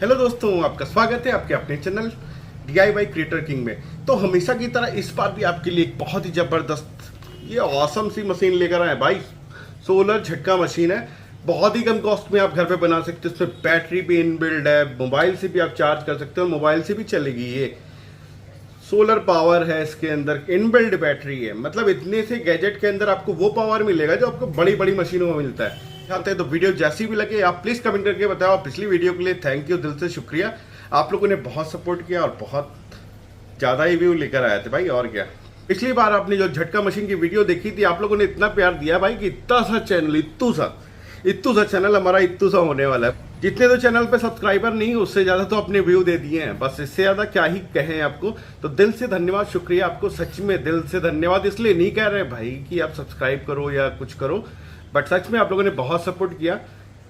Hello दोस्तों, आपका स्वागत है आपके अपने चैनल DIY क्रिएटर किंग में। तो हमेशा की तरह इस बार भी आपके लिए एक बहुत ही ज़बरदस्त ये ऑसम सी मशीन लेकर आए भाई। सोलर झटका मशीन है, बहुत ही कम कॉस्ट में आप घर पे बना सकते हो। इसमें बैटरी भी इनबिल्ड है, मोबाइल से भी आप चार्ज कर सकते हो, मोबाइल से भी चलेगी। ये सोलर पावर है, इसके अंदर इनबिल्ड बैटरी है। मतलब इतने से गैजेट के अंदर आपको वो पावर मिलेगा जो आपको बड़ी बड़ी मशीनों में मिलता है। चाहते हैं तो वीडियो जैसी भी लगे आप प्लीज़ कमेंट करके बताओ। पिछली वीडियो के लिए थैंक यू, दिल से शुक्रिया। आप लोगों ने बहुत सपोर्ट किया और बहुत ज़्यादा ही व्यू लेकर आए थे भाई। और क्या, पिछली बार आपने जो झटका मशीन की वीडियो देखी थी, आप लोगों ने इतना प्यार दिया भाई कि इतना सा चैनल, इत्तू सा चैनल हमारा इत्तू सा होने वाला है। जितने तो चैनल पे सब्सक्राइबर नहीं, उससे ज़्यादा तो अपने व्यू दे दिए हैं। बस इससे ज़्यादा क्या ही कहें आपको। तो दिल से धन्यवाद, शुक्रिया आपको, सच में दिल से धन्यवाद। इसलिए नहीं कह रहे भाई कि आप सब्सक्राइब करो या कुछ करो, बट सच में आप लोगों ने बहुत सपोर्ट किया।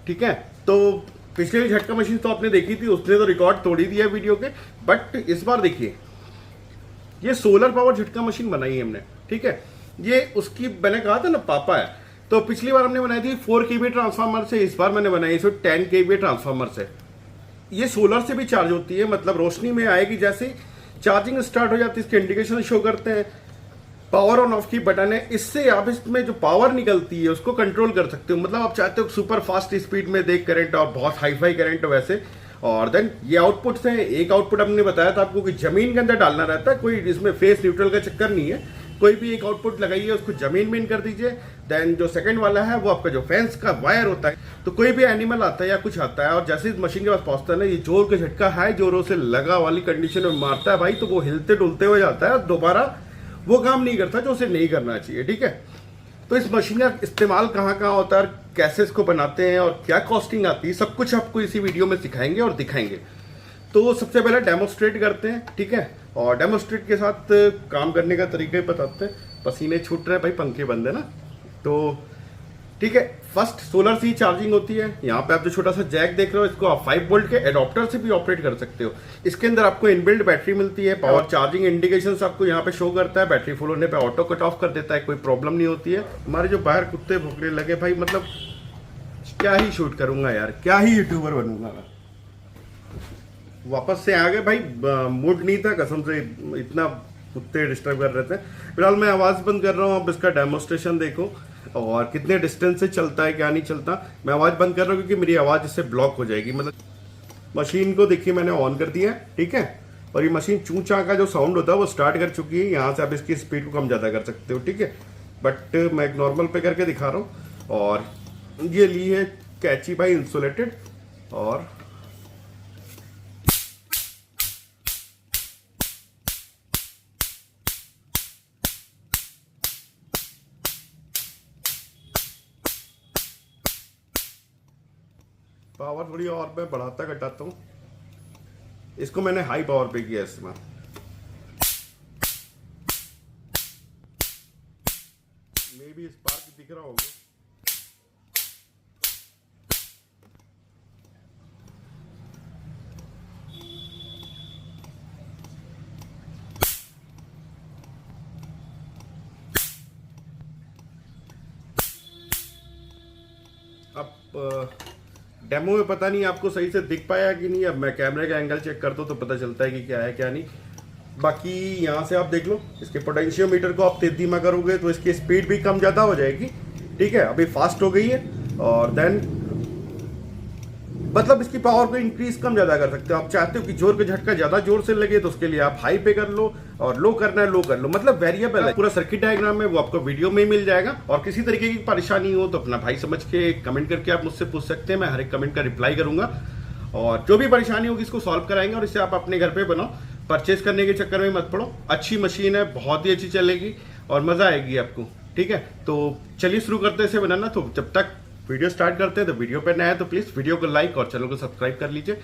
ठीक है, तो पिछले झटका मशीन तो आपने देखी थी, उसने तो रिकॉर्ड तोड़ ही दिया वीडियो के। बट इस बार देखिए, ये सोलर पावर झटका मशीन बनाई है हमने। ठीक है, ये उसकी मैंने कहा था ना पापा है। तो पिछली बार हमने बनाई थी 4 kVA ट्रांसफार्मर से, इस बार मैंने बनाई है 10 kVA ट्रांसफार्मर से। ये सोलर से भी चार्ज होती है, मतलब रोशनी में आएगी। जैसे चार्जिंग स्टार्ट हो जाती है, इसके इंडिकेशन शो करते हैं। पावर ऑन ऑफ की बटन है, इससे आप इसमें जो पावर निकलती है उसको कंट्रोल कर सकते हो। मतलब आप चाहते हो सुपर फास्ट स्पीड में देख करंट और बहुत हाई फाई करंट हो वैसे। और देन ये आउटपुट है। एक आउटपुट हमने बताया था आपको कि जमीन के अंदर डालना रहता है, कोई इसमें फेस न्यूट्रल का चक्कर नहीं है। कोई भी एक आउटपुट लगाइए, उसको जमीन में इन कर दीजिए। देन जो सेकंड वाला है वो आपका जो फैंस का वायर होता है। तो कोई भी एनिमल आता है या कुछ आता है और जैसे इस मशीन के पास पहुंचता है ना, ये जोर का झटका हाई जोरों से लगा वाली कंडीशन में मारता है भाई, तो वो हिलते डुलते हुए जाता है और दोबारा वो काम नहीं करता जो उसे नहीं करना चाहिए। ठीक है, तो इस मशीन का इस्तेमाल कहाँ कहाँ होता है, कैसे इसको बनाते हैं और क्या कॉस्टिंग आती है, सब कुछ आपको इसी वीडियो में सिखाएंगे और दिखाएंगे। तो सबसे पहले डेमोस्ट्रेट करते हैं। ठीक है, और डेमोस्ट्रेट के साथ काम करने का तरीका बताते हैं। पसीने छूट रहे हैं भाई, पंखे बंद है ना। तो ठीक है, फर्स्ट सोलर से ही चार्जिंग होती है। यहाँ पे आप जो छोटा सा जैक देख रहे हो, इसको आप 5 वोल्ट के एडॉप्टर से भी ऑपरेट कर सकते हो। इसके अंदर आपको इनबिल्ड बैटरी मिलती है। पावर चार्जिंग इंडिकेशंस आपको यहाँ पे शो करता है। बैटरी फुल होने पे ऑटो कट ऑफ कर देता है, कोई प्रॉब्लम नहीं होती है। हमारे जो बाहर कुत्ते भौंकने लगे भाई, मतलब क्या ही शूट करूंगा यार, क्या ही यूट्यूबर बनूंगा मैं। वापस से आ गए भाई, मूड नहीं था कसम से, इतना कुत्ते डिस्टर्ब कर रहे थे। फिलहाल मैं आवाज़ बंद कर रहा हूँ, अब इसका डेमोस्ट्रेशन देखो और कितने डिस्टेंस से चलता है, क्या नहीं चलता। मैं आवाज़ बंद कर रहा हूँ क्योंकि मेरी आवाज़ इससे ब्लॉक हो जाएगी। मतलब मशीन को देखिए मैंने ऑन कर दिया है। ठीक है, और ये मशीन चूँ चाँ का जो साउंड होता है वो स्टार्ट कर चुकी है। यहाँ से आप इसकी स्पीड को कम ज़्यादा कर सकते हो। ठीक है, बट मैं एक नॉर्मल पे करके दिखा रहा हूँ। और ये ली है कैची बाई इंसुलेटेड। और पावर थोड़ी और मैं बढ़ाता घटाता हूँ। इसको मैंने हाई पावर पे किया इसमें। मे बी स्पार्क दिख रहा होगा। अब डेमो में पता नहीं आपको सही से दिख पाया कि नहीं। अब मैं कैमरे का एंगल चेक करता हूँ तो पता चलता है कि क्या है क्या नहीं। बाकी यहाँ से आप देख लो, इसके पोटेंशियोमीटर को आप तेज धीमा करोगे तो इसकी स्पीड भी कम ज़्यादा हो जाएगी। ठीक है, अभी फास्ट हो गई है। और देन मतलब इसकी पावर को इंक्रीज कम ज़्यादा कर सकते हो। आप चाहते हो कि जोर का झटका ज़्यादा जोर से लगे तो उसके लिए आप हाई पे कर लो, और लो करना है लो कर लो। मतलब वेरिएबल है। पूरा सर्किट डायग्राम है वो आपको वीडियो में ही मिल जाएगा। और किसी तरीके की परेशानी हो तो अपना भाई समझ के कमेंट करके आप मुझसे पूछ सकते हैं। मैं हर एक कमेंट का रिप्लाई करूंगा और जो भी परेशानी होगी इसको सॉल्व कराएंगे। और इसे आप अपने घर पे बनाओ, परचेज करने के चक्कर में मत पड़ो। अच्छी मशीन है, बहुत ही अच्छी चलेगी और मज़ा आएगी आपको। ठीक है, तो चलिए शुरू करते हैं इसे बनाना। तो जब तक वीडियो स्टार्ट करते हैं तो वीडियो पर नया है तो प्लीज़ वीडियो को लाइक और चैनल को सब्सक्राइब कर लीजिए।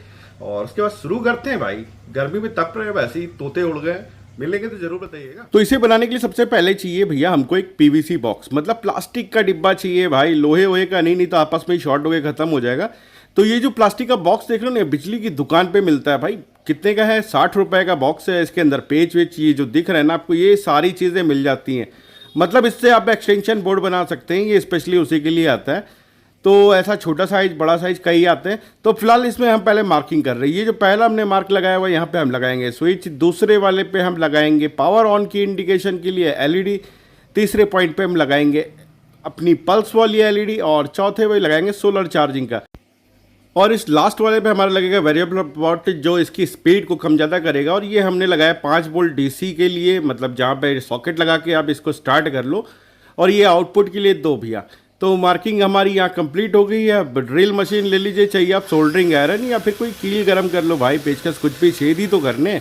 और उसके बाद शुरू करते हैं भाई। गर्मी में तप रहे, वैसे ही तोते उड़ गए, मिलेंगे तो जरूर बताइएगा। तो इसे बनाने के लिए सबसे पहले चाहिए भैया हमको एक PVC बॉक्स, मतलब प्लास्टिक का डिब्बा चाहिए भाई। लोहे वोहे का नहीं तो आपस में ही शॉर्ट होकर खत्म हो जाएगा। तो ये जो प्लास्टिक का बॉक्स देख रहे हो ना, बिजली की दुकान पे मिलता है भाई। कितने का है? 60 रुपए का बॉक्स है। इसके अंदर पेच वेच ये जो दिख रहा है ना आपको, ये सारी चीज़ें मिल जाती हैं। मतलब इससे आप एक्सटेंशन बोर्ड बना सकते हैं, ये स्पेशली उसी के लिए आता है। तो ऐसा छोटा साइज बड़ा साइज कई आते हैं। तो फिलहाल इसमें हम पहले मार्किंग कर रहे हैं। ये जो पहला हमने मार्क लगाया हुआ है यहाँ पे हम लगाएंगे स्विच, दूसरे वाले पे हम लगाएंगे पावर ऑन की इंडिकेशन के लिए एलईडी, तीसरे पॉइंट पे हम लगाएंगे अपनी पल्स वाली एलईडी और चौथे पे लगाएंगे सोलर चार्जिंग का। और इस लास्ट वाले पे हमारा लगेगा वेरिएबल पॉट जो इसकी स्पीड को कम ज़्यादा करेगा। और ये हमने लगाया 5 वोल्ट डीसी के लिए, मतलब जहाँ पे सॉकेट लगा के आप इसको स्टार्ट कर लो। और ये आउटपुट के लिए 2 भैया। तो मार्किंग हमारी यहाँ कंप्लीट हो गई है। अब ड्रिल मशीन ले लीजिए, चाहिए आप सोल्डरिंग आयरन या फिर कोई कील गर्म कर लो भाई, पेचकस कुछ भी, छेद ही तो करने।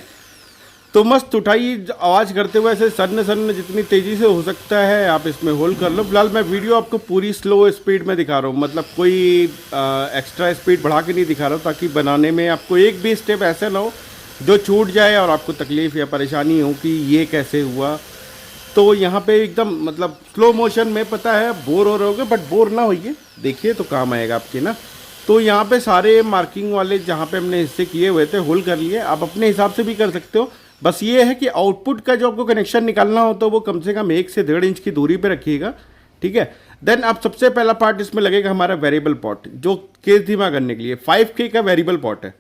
तो मस्त उठाइए आवाज़ करते हुए ऐसे सन्न जितनी तेज़ी से हो सकता है आप इसमें होल्ड कर लो। फिलहाल मैं वीडियो आपको पूरी स्लो स्पीड में दिखा रहा हूँ, मतलब कोई एक्स्ट्रा स्पीड बढ़ा के नहीं दिखा रहा हूँ, ताकि बनाने में आपको एक भी स्टेप ऐसा ना हो जो छूट जाए और आपको तकलीफ़ या परेशानी हो कि ये कैसे हुआ। तो यहाँ पे एकदम मतलब स्लो मोशन में, पता है बोर हो रहे होगे बट बोर ना होइए, देखिए तो काम आएगा आपके ना। तो यहाँ पे सारे मार्किंग वाले जहाँ पे हमने हिस्से किए हुए थे होल्ड कर लिए। आप अपने हिसाब से भी कर सकते हो, बस ये है कि आउटपुट का जो आपको कनेक्शन निकालना हो तो वो कम से कम 1 से 1.5 इंच की दूरी पे रखिएगा, ठीक है। देन अब सबसे पहला पार्ट इसमें लगेगा हमारा वेरिएबल पॉट, जो केस धीमा करने के लिए 5K का वेरिएबल पॉट है,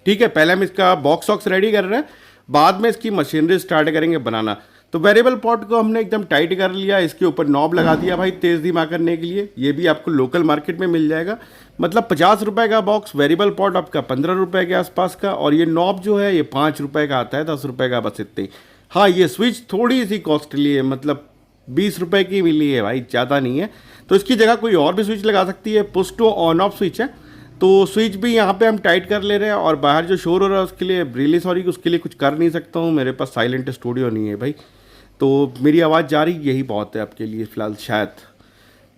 ठीक है। पहले हम इसका बॉक्स वॉक्स रेडी कर रहे हैं, बाद में इसकी मशीनरी स्टार्ट करेंगे बनाना। तो वेरिएबल पॉट को हमने एकदम टाइट कर लिया, इसके ऊपर नॉब लगा दिया भाई तेज़ धीमा करने के लिए। ये भी आपको लोकल मार्केट में मिल जाएगा, मतलब 50 रुपये का बॉक्स वेरिएबल पॉट आपका 15 रुपये के आसपास का। और ये नॉब जो है ये 5 रुपये का आता है, 10 रुपये का, बस इतने ही। हाँ, ये स्विच थोड़ी सी कॉस्टली है, मतलब 20 रुपये की मिली है भाई, ज़्यादा नहीं है। तो इसकी जगह कोई और भी स्विच लगा सकती है, push to on off switch है। तो स्विच भी यहाँ पे हम टाइट कर ले रहे हैं। और बाहर जो शोर हो रहा है उसके लिए रियली सॉरी, उसके लिए कुछ कर नहीं सकता हूँ, मेरे पास साइलेंट स्टूडियो नहीं है भाई, तो मेरी आवाज़ जा रही, यही बहुत है आपके लिए फ़िलहाल शायद।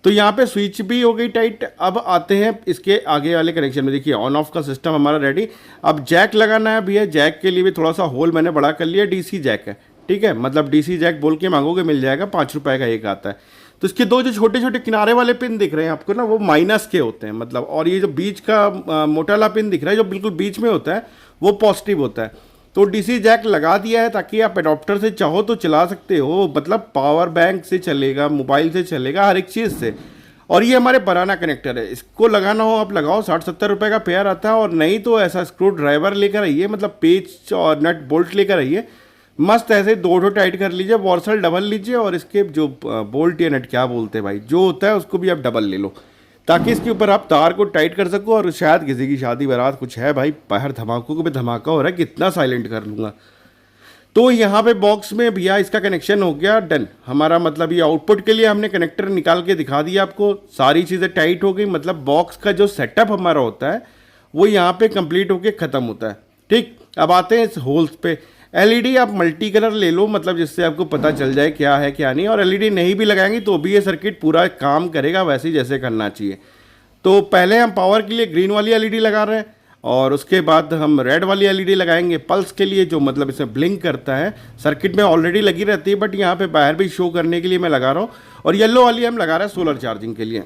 तो यहाँ पे स्विच भी हो गई टाइट। अब आते हैं इसके आगे वाले कनेक्शन में। देखिए ऑन ऑफ का सिस्टम हमारा रेडी। अब जैक लगाना है भैया, जैक के लिए भी थोड़ा सा होल मैंने बड़ा कर लिया, डीसी जैक है, ठीक है। मतलब डीसी जैक बोल के मांगोगे मिल जाएगा, 5 रुपये का एक आता है। तो इसके 2 जो छोटे छोटे किनारे वाले पिन दिख रहे हैं आपको ना, वो माइनस के होते हैं मतलब। और ये जो बीच का मोटा वाला पिन दिख रहा है जो बिल्कुल बीच में होता है, वो पॉजिटिव होता है। तो डीसी जैक लगा दिया है ताकि आप एडॉप्टर से चाहो तो चला सकते हो, मतलब पावर बैंक से चलेगा, मोबाइल से चलेगा, हर एक चीज़ से। और ये हमारे बनाना कनेक्टर है, इसको लगाना हो आप लगाओ, 60-70 रुपये का पेयर आता है। और नहीं तो ऐसा स्क्रू ड्राइवर लेकर आइए, मतलब पेच और नट बोल्ट लेकर आइए, मस्त ऐसे 2 टाइट कर लीजिए, वॉर्सल डबल लीजिए। और इसके जो बोल्ट या नट क्या बोलते हैं भाई, जो होता है उसको भी आप डबल ले लो, ताकि इसके ऊपर आप तार को टाइट कर सको। और शायद किसी की शादी बारात कुछ है भाई, बाहर धमाकों को भी धमाका हो रहा है, कितना साइलेंट कर लूँगा। तो यहाँ पे बॉक्स में भैया इसका कनेक्शन हो गया डन हमारा। मतलब ये आउटपुट के लिए हमने कनेक्टर निकाल के दिखा दिया आपको, सारी चीज़ें टाइट हो गई। मतलब बॉक्स का जो सेटअप हमारा होता है वो यहाँ पे कंप्लीट होके ख़त्म होता है, ठीक। अब आते हैं इस होल्स पे। एलईडी आप मल्टी कलर ले लो, मतलब जिससे आपको पता चल जाए क्या है क्या नहीं। और एलईडी नहीं भी लगाएंगे तो भी ये सर्किट पूरा काम करेगा वैसे ही जैसे करना चाहिए। तो पहले हम पावर के लिए ग्रीन वाली एलईडी लगा रहे हैं, और उसके बाद हम रेड वाली एलईडी लगाएंगे पल्स के लिए, जो मतलब इसमें ब्लिंक करता है। सर्किट में ऑलरेडी लगी रहती है बट यहाँ पे बाहर भी शो करने के लिए मैं लगा रहा हूँ। और येलो वाली हम लगा रहे हैं सोलर चार्जिंग के लिए।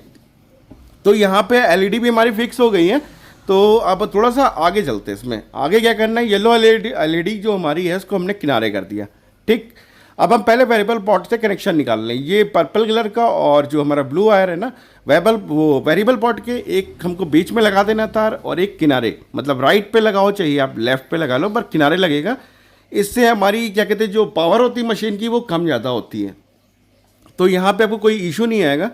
तो यहाँ पे एलईडी भी हमारी फिक्स हो गई है। तो अब थोड़ा सा आगे चलते हैं। इसमें आगे क्या करना है, येलो एलईडी जो हमारी है इसको हमने किनारे कर दिया, ठीक। अब हम पहले वेरिएबल पॉट से कनेक्शन निकाल लें। ये पर्पल कलर का और जो हमारा ब्लू वायर है ना, वेरिएबल पॉट के एक हमको बीच में लगा देना तार, और एक किनारे, मतलब राइट पे लगाओ चाहिए आप लेफ्ट पे लगा लो, पर किनारे लगेगा। इससे हमारी क्या कहते हैं जो पावर होती है मशीन की वो कम ज़्यादा होती है। तो यहाँ पे आपको कोई इशू नहीं आएगा।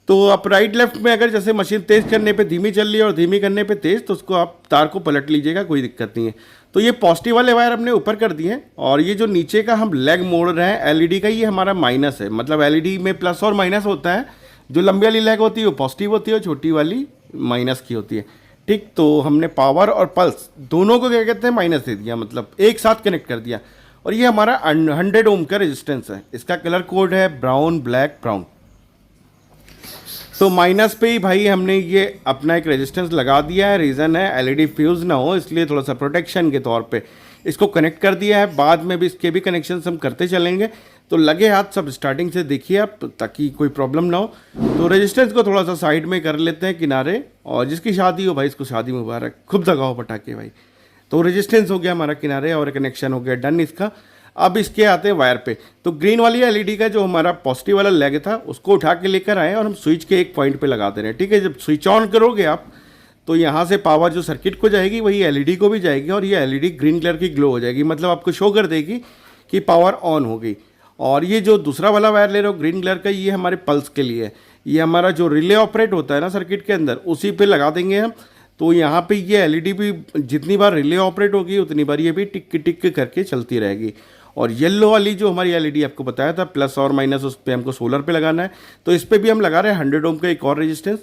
तो आप राइट लेफ्ट में अगर जैसे मशीन तेज़ करने पे धीमी चल रही है और धीमी करने पे तेज़, तो उसको आप तार को पलट लीजिएगा, कोई दिक्कत नहीं है। तो ये पॉजिटिव वाले वायर हमने ऊपर कर दिए हैं, और ये जो नीचे का हम लेग मोड़ रहे हैं एलईडी का, ये हमारा माइनस है। मतलब एलईडी में प्लस और माइनस होता है, जो लंबी वाली लेग होती है वो पॉजिटिव होती है और छोटी वाली माइनस की होती है, ठीक। तो हमने पावर और पल्स दोनों को क्या कहते हैं माइनस दे दिया, मतलब एक साथ कनेक्ट कर दिया। और ये हमारा 100 ओम का रेजिस्टेंस है, इसका कलर कोड है ब्राउन ब्लैक ब्राउन। तो माइनस पे ही भाई हमने ये अपना एक रेजिस्टेंस लगा दिया है। रीज़न है एलईडी फ्यूज़ ना हो, इसलिए थोड़ा सा प्रोटेक्शन के तौर पे इसको कनेक्ट कर दिया है। बाद में भी इसके भी कनेक्शन हम करते चलेंगे। तो लगे हाथ सब स्टार्टिंग से देखिए आप, ताकि कोई प्रॉब्लम ना हो। तो रेजिस्टेंस को थोड़ा सा साइड में कर लेते हैं किनारे, और जिसकी शादी हो भाई इसको शादी मुबारक, खूब दगाओ पटाखे भाई। तो रेजिस्टेंस हो गया हमारा किनारे और कनेक्शन हो गया डन इसका। अब इसके आते हैं वायर पे। तो ग्रीन वाली एलईडी का जो हमारा पॉजिटिव वाला लेग था उसको उठा के लेकर आए और हम स्विच के एक पॉइंट पे लगा दे रहे हैं। ठीक है, जब स्विच ऑन करोगे आप तो यहाँ से पावर जो सर्किट को जाएगी वही एलईडी को भी जाएगी और ये एलईडी ग्रीन कलर की ग्लो हो जाएगी, मतलब आपको शो कर देगी कि पावर ऑन हो गई। और ये जो दूसरा वाला वायर ले रहे हो ग्रीन कलर का, ये हमारे पल्स के लिए है। ये हमारा जो रिले ऑपरेट होता है ना सर्किट के अंदर, उसी पे लगा देंगे हम। तो यहाँ पे ये एलईडी भी जितनी बार रिले ऑपरेट होगी उतनी बार ये भी टिक टिक करके चलती रहेगी। और येलो वाली जो हमारी एलईडी आपको बताया था प्लस और माइनस, उस पर हमको सोलर पे लगाना है। तो इस पर भी हम लगा रहे हैं 100 ओम का एक और रेजिस्टेंस।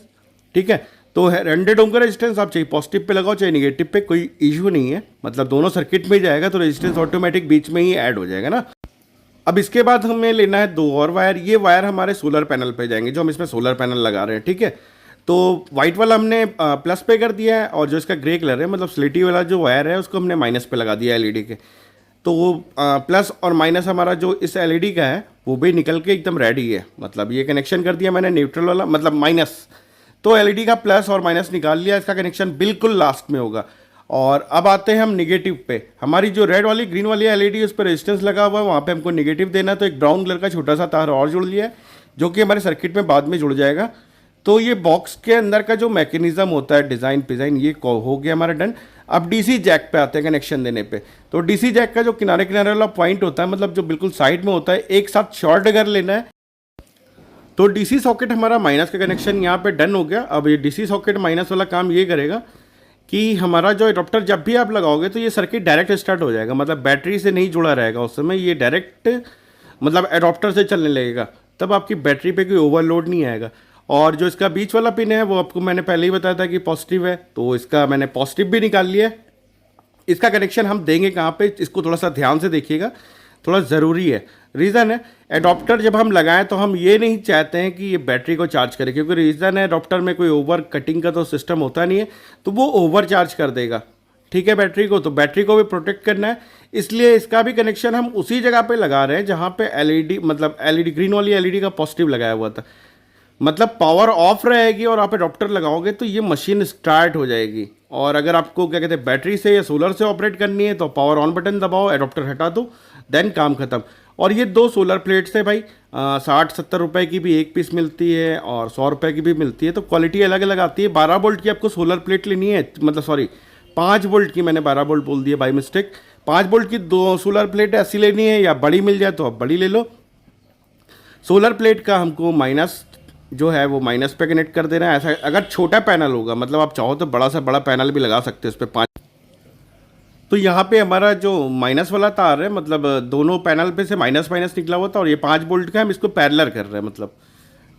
ठीक है, तो 100 ओम का रेजिस्टेंस आप चाहे पॉजिटिव पे लगाओ चाहे नेगेटिव पे, कोई इशू नहीं है, मतलब दोनों सर्किट में जाएगा तो रेजिस्टेंस ऑटोमेटिक बीच में ही ऐड हो जाएगा ना। अब इसके बाद हमें लेना है 2 और वायर। ये वायर हमारे सोलर पैनल पे जाएंगे, जो हम इसमें सोलर पैनल लगा रहे हैं। ठीक है, तो वाइट वाला हमने प्लस पे कर दिया है और जो इसका ग्रे कलर है मतलब स्लेटी वाला जो वायर है उसको हमने माइनस पे लगा दिया एलईडी के। तो वो प्लस और माइनस हमारा जो इस एलईडी का है वो भी निकल के एकदम रेडी है, मतलब ये कनेक्शन कर दिया मैंने न्यूट्रल वाला मतलब माइनस। तो एलईडी का प्लस और माइनस निकाल लिया, इसका कनेक्शन बिल्कुल लास्ट में होगा। और अब आते हैं हम निगेटिव पे। हमारी जो रेड वाली ग्रीन वाली एलईडी उस पर रेजिस्टेंस लगा हुआ है, वहाँ पे हमको निगेटिव देना है। तो एक ब्राउन कलर का छोटा सा तार और जुड़ लिया है जो कि हमारे सर्किट में बाद में जुड़ जाएगा। तो ये बॉक्स के अंदर का जो मैकेनिज्म होता है डिज़ाइन ये हो गया हमारा डन। अब डीसी जैक पे आते हैं कनेक्शन देने पे। तो डीसी जैक का जो किनारे किनारे वाला पॉइंट होता है, मतलब जो बिल्कुल साइड में होता है, एक साथ शॉर्ट अगर लेना है तो डीसी सॉकेट हमारा माइनस का कनेक्शन यहाँ पे डन हो गया। अब ये डीसी सॉकेट माइनस वाला काम ये करेगा कि हमारा जो एडॉप्टर जब भी आप लगाओगे तो ये सर्किट डायरेक्ट स्टार्ट हो जाएगा, मतलब बैटरी से नहीं जुड़ा रहेगा उस समय, ये डायरेक्ट मतलब एडॉप्टर से चलने लगेगा। तब आपकी बैटरी पे कोई ओवरलोड नहीं आएगा। और जो इसका बीच वाला पिन है वो आपको मैंने पहले ही बताया था कि पॉजिटिव है, तो इसका मैंने पॉजिटिव भी निकाल लिया है। इसका कनेक्शन हम देंगे कहाँ पे, इसको थोड़ा सा ध्यान से देखिएगा, थोड़ा ज़रूरी है। रीज़न है, एडॉप्टर जब हम लगाएं तो हम ये नहीं चाहते हैं कि ये बैटरी को चार्ज करे, क्योंकि रीज़न है एडॉप्टर में कोई ओवर कटिंग का तो सिस्टम होता नहीं है, तो वो ओवर चार्ज कर देगा। ठीक है, बैटरी को, तो बैटरी को भी प्रोटेक्ट करना है, इसलिए इसका भी कनेक्शन हम उसी जगह पे लगा रहे हैं जहाँ पे एलईडी मतलब एलईडी ग्रीन वाली एलईडी का पॉजिटिव लगाया हुआ था। मतलब पावर ऑफ रहेगी और आप एडॉप्टर लगाओगे तो ये मशीन स्टार्ट हो जाएगी। और अगर आपको क्या कहते हैं बैटरी से या सोलर से ऑपरेट करनी है तो पावर ऑन बटन दबाओ, एडॉप्टर हटा दो, देन काम खत्म। और ये 2 सोलर प्लेट्स है भाई, 60-70 रुपए की भी एक पीस मिलती है और 100 रुपये की भी मिलती है, तो क्वालिटी अलग अलग आती है। 12 वोल्ट की आपको सोलर प्लेट लेनी है, मतलब सॉरी 5 वोल्ट की, मैंने 12 वोल्ट बोल दिया बाई मिस्टेक। 5 वोल्ट की 2 सोलर प्लेट ऐसी लेनी है, या बड़ी मिल जाए तो आप बड़ी ले लो। सोलर प्लेट का हमको माइनस जो है वो माइनस पे कनेक्ट कर देना है। ऐसा अगर छोटा पैनल होगा, मतलब आप चाहो तो बड़ा से बड़ा पैनल भी लगा सकते हो उस पर 5। तो यहाँ पे हमारा जो माइनस वाला तार है, मतलब दोनों पैनल पे से माइनस माइनस निकला हुआ था और ये 5 वोल्ट का है, हम इसको पैरेलल कर रहे हैं, मतलब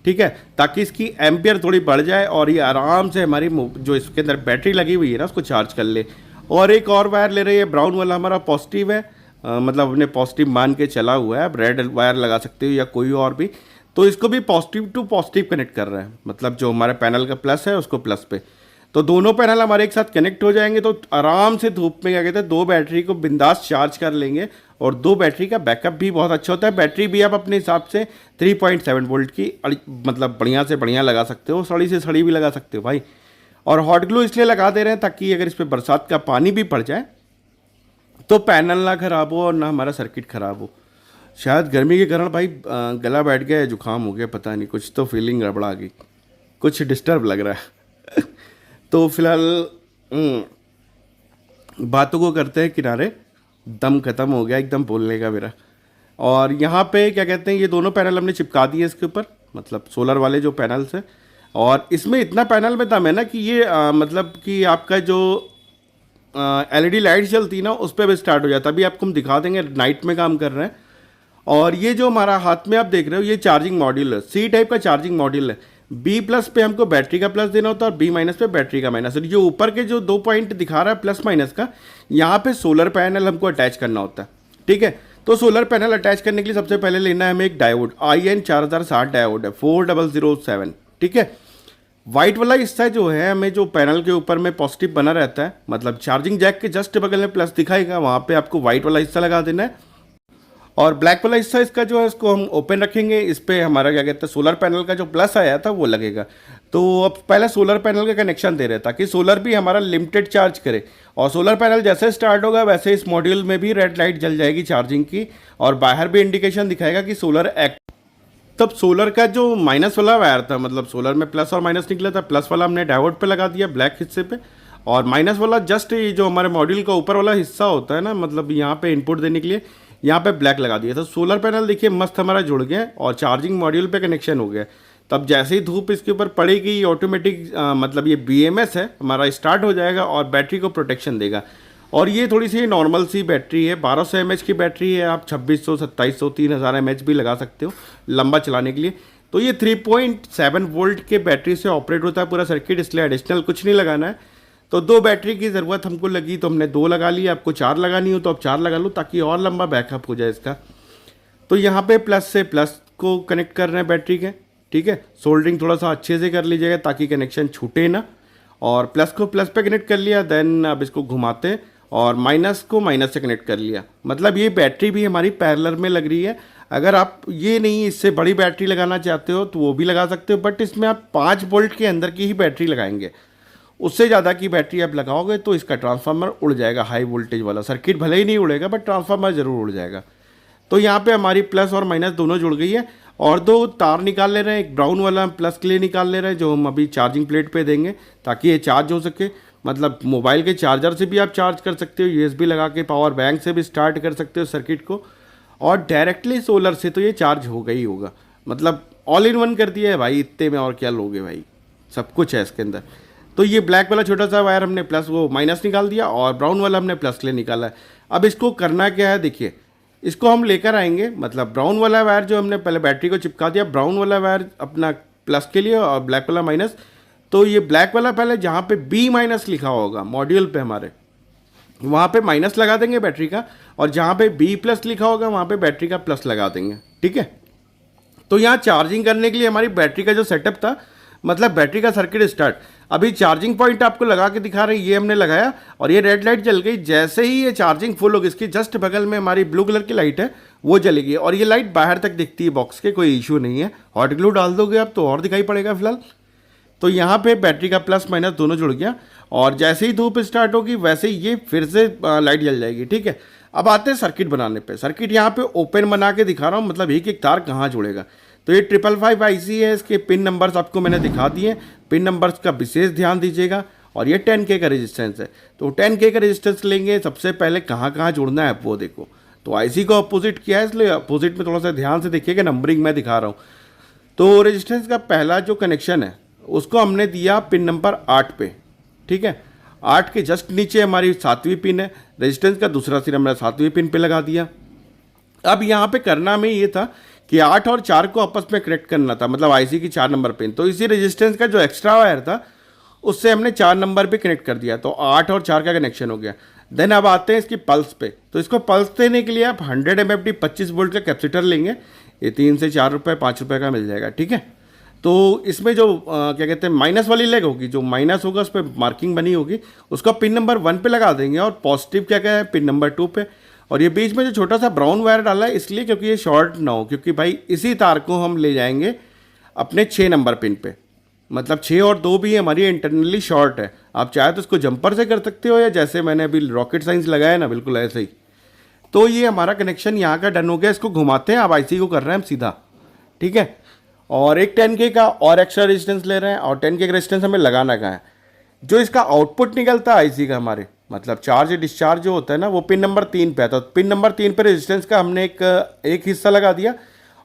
ठीक है, ताकि इसकी एम्पियर थोड़ी बढ़ जाए और ये आराम से हमारी जो इसके अंदर बैटरी लगी हुई है ना उसको चार्ज कर ले। और एक और वायर ले रही है, ब्राउन वाला हमारा पॉजिटिव है, मतलब हमने पॉजिटिव मान के चला हुआ है। आप रेड वायर लगा सकते हो या कोई और भी। तो इसको भी पॉजिटिव टू पॉजिटिव कनेक्ट कर रहे हैं, मतलब जो हमारे पैनल का प्लस है उसको प्लस पे। तो दोनों पैनल हमारे एक साथ कनेक्ट हो जाएंगे तो आराम से धूप में क्या कहते हैं 2 बैटरी को बिंदास चार्ज कर लेंगे। और 2 बैटरी का बैकअप भी बहुत अच्छा होता है। बैटरी भी आप अपने हिसाब से 3.7 वोल्ट की मतलब बढ़िया से बढ़िया लगा सकते हो, सड़ी से सड़ी भी लगा सकते हो भाई। और हॉट ग्लू इसलिए लगा दे रहे हैं ताकि अगर इस पर बरसात का पानी भी पड़ जाए तो पैनल ना ख़राब हो और ना हमारा सर्किट ख़राब हो। शायद गर्मी के कारण भाई गला बैठ गया, जुकाम हो गया, पता नहीं, कुछ तो फीलिंग गड़बड़ा गई, कुछ डिस्टर्ब लग रहा है। तो फिलहाल बातों को करते हैं किनारे, दम ख़त्म हो गया एकदम बोलने का मेरा। और यहाँ पे क्या कहते हैं ये दोनों पैनल हमने चिपका दिए इसके ऊपर, मतलब सोलर वाले जो पैनल्स है। और इसमें इतना पैनल में दम है ना कि ये मतलब कि आपका जो एलईडी लाइट चलती है ना उस पर भी स्टार्ट हो जाता है। अभी आपको हम दिखा देंगे, नाइट में काम कर रहे हैं। और ये जो हमारा हाथ में आप देख रहे हो ये चार्जिंग मॉड्यूल है, सी टाइप का चार्जिंग मॉड्यूल है। बी प्लस पे हमको बैटरी का प्लस देना होता है और बी माइनस पे बैटरी का माइनस। जो ऊपर के जो 2 पॉइंट दिखा रहा है प्लस माइनस का, यहाँ पे सोलर पैनल हमको अटैच करना होता है। ठीक है, तो सोलर पैनल अटैच करने के लिए सबसे पहले लेना है हमें एक डायोड, IN 4060 डायोड है 4007। ठीक है, वाइट वाला हिस्सा जो है हमें जो पैनल के ऊपर में पॉजिटिव बना रहता है, मतलब चार्जिंग जैक के जस्ट बगल में प्लस दिखाएगा, वहाँ पे आपको वाइट वाला हिस्सा लगा देना है। और ब्लैक वाला हिस्सा इसका जो है इसको हम ओपन रखेंगे। इस पर हमारा क्या कहते हैं सोलर पैनल का जो प्लस आया था वो लगेगा। तो अब पहले सोलर पैनल का कनेक्शन दे रहे हैं ताकि सोलर भी हमारा लिमिटेड चार्ज करे, और सोलर पैनल जैसे स्टार्ट होगा वैसे इस मॉड्यूल में भी रेड लाइट जल जाएगी चार्जिंग की, और बाहर भी इंडिकेशन दिखाएगा कि सोलर एक्ट। तब सोलर का जो माइनस वाला वायर था, मतलब सोलर में प्लस और माइनस निकला था, प्लस वाला हमने डायोड पे लगा दिया ब्लैक हिस्से पे, और माइनस वाला जस्ट ये जो हमारे मॉड्यूल का ऊपर वाला हिस्सा होता है ना, मतलब यहाँ पे इनपुट देने के लिए यहाँ पे ब्लैक लगा दिया। तो सोलर पैनल देखिए मस्त हमारा जुड़ गया और चार्जिंग मॉड्यूल पे कनेक्शन हो गया। तब जैसे ही धूप इसके ऊपर पड़ेगी ऑटोमेटिक मतलब ये BMS है हमारा स्टार्ट हो जाएगा और बैटरी को प्रोटेक्शन देगा। और ये थोड़ी सी नॉर्मल सी बैटरी है, 1200 mAh की बैटरी है। आप 2600, 2700, 3000 mAh भी लगा सकते हो लंबा चलाने के लिए। तो ये 3.7 वोल्ट के बैटरी से ऑपरेट होता है पूरा सर्किट, इसलिए एडिशनल कुछ नहीं लगाना है। तो 2 बैटरी की ज़रूरत हमको लगी तो हमने 2 लगा ली। आपको 4 लगानी हो तो आप 4 लगा लो ताकि और लंबा बैकअप हो जाए इसका। तो यहाँ पे प्लस से प्लस को कनेक्ट कर रहे हैं बैटरी के, ठीक है। सोल्डरिंग थोड़ा सा अच्छे से कर लीजिएगा ताकि कनेक्शन छूटे ना। और प्लस को प्लस पे कनेक्ट कर लिया, देन अब इसको घुमाते हैं और माइनस को माइनस से कनेक्ट कर लिया। मतलब ये बैटरी भी हमारी पैरेलल में लग रही है। अगर आप ये नहीं इससे बड़ी बैटरी लगाना चाहते हो तो वो भी लगा सकते हो, बट इसमें आप 5 वोल्ट के अंदर की ही बैटरी लगाएंगे। उससे ज़्यादा की बैटरी आप लगाओगे तो इसका ट्रांसफार्मर उड़ जाएगा, हाई वोल्टेज वाला। सर्किट भले ही नहीं उड़ेगा बट ट्रांसफार्मर ज़रूर उड़ जाएगा। तो यहाँ पे हमारी प्लस और माइनस दोनों जुड़ गई है। और 2 तार निकाल ले रहे हैं, एक ब्राउन वाला प्लस के लिए निकाल ले रहे हैं जो हम अभी चार्जिंग प्लेट पे देंगे ताकि ये चार्ज हो सके। मतलब मोबाइल के चार्जर से भी आप चार्ज कर सकते हो, USB लगा के पावर बैंक से भी स्टार्ट कर सकते हो सर्किट को, और डायरेक्टली सोलर से तो ये चार्ज होगा ही होगा। मतलब ऑल इन वन कर दिया है भाई, इतने में और क्या लोगे भाई, सब कुछ है इसके अंदर। तो ये ब्लैक वाला छोटा सा वायर हमने प्लस वो माइनस निकाल दिया और ब्राउन वाला हमने प्लस के लिए निकाला है। अब इसको करना क्या है देखिए, इसको हम लेकर आएंगे। मतलब ब्राउन वाला वायर जो हमने पहले बैटरी को चिपका दिया, ब्राउन वाला वायर अपना प्लस के लिए और ब्लैक वाला माइनस। तो ये ब्लैक वाला पहले जहाँ पे B- लिखा होगा मॉड्यूल पे हमारे, वहाँ पे माइनस लगा देंगे बैटरी का, और जहाँ पे B+ लिखा होगा वहाँ पे बैटरी का प्लस लगा देंगे, ठीक है। तो यहाँ चार्जिंग करने के लिए हमारी बैटरी का जो सेटअप था, मतलब बैटरी का सर्किट स्टार्ट, अभी चार्जिंग पॉइंट आपको लगा के दिखा रहे हैं, ये हमने लगाया और ये रेड लाइट जल गई। जैसे ही ये चार्जिंग फुल होगी, इसकी जस्ट बगल में हमारी ब्लू कलर की लाइट है वो जलेगी, और ये लाइट बाहर तक दिखती है बॉक्स के, कोई इशू नहीं है। हॉट ग्लू डाल दोगे आप तो और दिखाई पड़ेगा फिलहाल। तो यहाँ पे बैटरी का प्लस माइनस दोनों जुड़ गया, और जैसे ही धूप स्टार्ट होगी वैसे ही ये फिर से लाइट जल जाएगी, ठीक है। अब आते हैं सर्किट बनाने पे। सर्किट यहाँ पे ओपन बना के दिखा रहा हूँ, मतलब एक एक तार कहाँ जुड़ेगा। तो ये 555 IC है, इसके पिन नंबर्स आपको मैंने दिखा दिए। पिन नंबर्स का विशेष ध्यान दीजिएगा। और ये 10K का रेजिस्टेंस है, तो 10K का रेजिस्टेंस लेंगे। सबसे पहले कहाँ कहाँ जुड़ना है वो देखो। तो IC को अपोजिट किया है, इसलिए अपोजिट में थोड़ा सा ध्यान से देखिएगा, नंबरिंग मैं दिखा रहा हूँ। तो रेजिस्टेंस का पहला जो कनेक्शन है उसको हमने दिया पिन नंबर 8 पे, ठीक है। 8 के जस्ट नीचे हमारी 7वीं पिन है, रेजिस्टेंस का दूसरा सिरा हमने 7वीं पिन पे लगा दिया। अब यहाँ पे करना में ये था कि 8 और 4 को आपस में कनेक्ट करना था, मतलब IC की 4 नंबर पिन। तो इसी रेजिस्टेंस का जो एक्स्ट्रा वायर था उससे हमने 4 नंबर पे कनेक्ट कर दिया, तो 8 और 4 का कनेक्शन हो गया। देन अब आते हैं इसकी पल्स पे। तो इसको पल्स देने के लिए आप 100 MFD 25 वोल्ट का कैपेसिटर लेंगे, ये 3 से 4 रुपये 5 रुपये का मिल जाएगा, ठीक है। तो इसमें जो क्या कहते हैं माइनस वाली लेग होगी, जो माइनस होगा उस पर मार्किंग बनी होगी, उसका पिन नंबर 1 पे लगा देंगे, और पॉजिटिव क्या क्या है पिन नंबर 2 पे। और ये बीच में जो छोटा सा ब्राउन वायर डाला है इसलिए क्योंकि ये शॉर्ट ना हो, क्योंकि भाई इसी तार को हम ले जाएंगे अपने 6 नंबर पिन पे। मतलब 6 और 2 भी हमारी इंटरनली शॉर्ट है। आप चाहे तो इसको जंपर से कर सकते हो, या जैसे मैंने अभी रॉकेट साइंस लगाया ना बिल्कुल ऐसे ही। तो ये हमारा कनेक्शन यहाँ का डन हो गया। इसको घुमाते हैं, अब IC को कर रहे हैं हम सीधा, ठीक है। और एक 10K का और एक्स्ट्रा रेजिस्टेंस ले रहे हैं, और 10K का रेजिस्टेंस हमें लगाना कहाँ है। जो इसका आउटपुट निकलता है IC का हमारे, मतलब चार्ज डिस्चार्ज जो होता है ना, वो पिन नंबर 3 पे आता है। तो पिन नंबर 3 पे रेजिस्टेंस का हमने एक हिस्सा लगा दिया,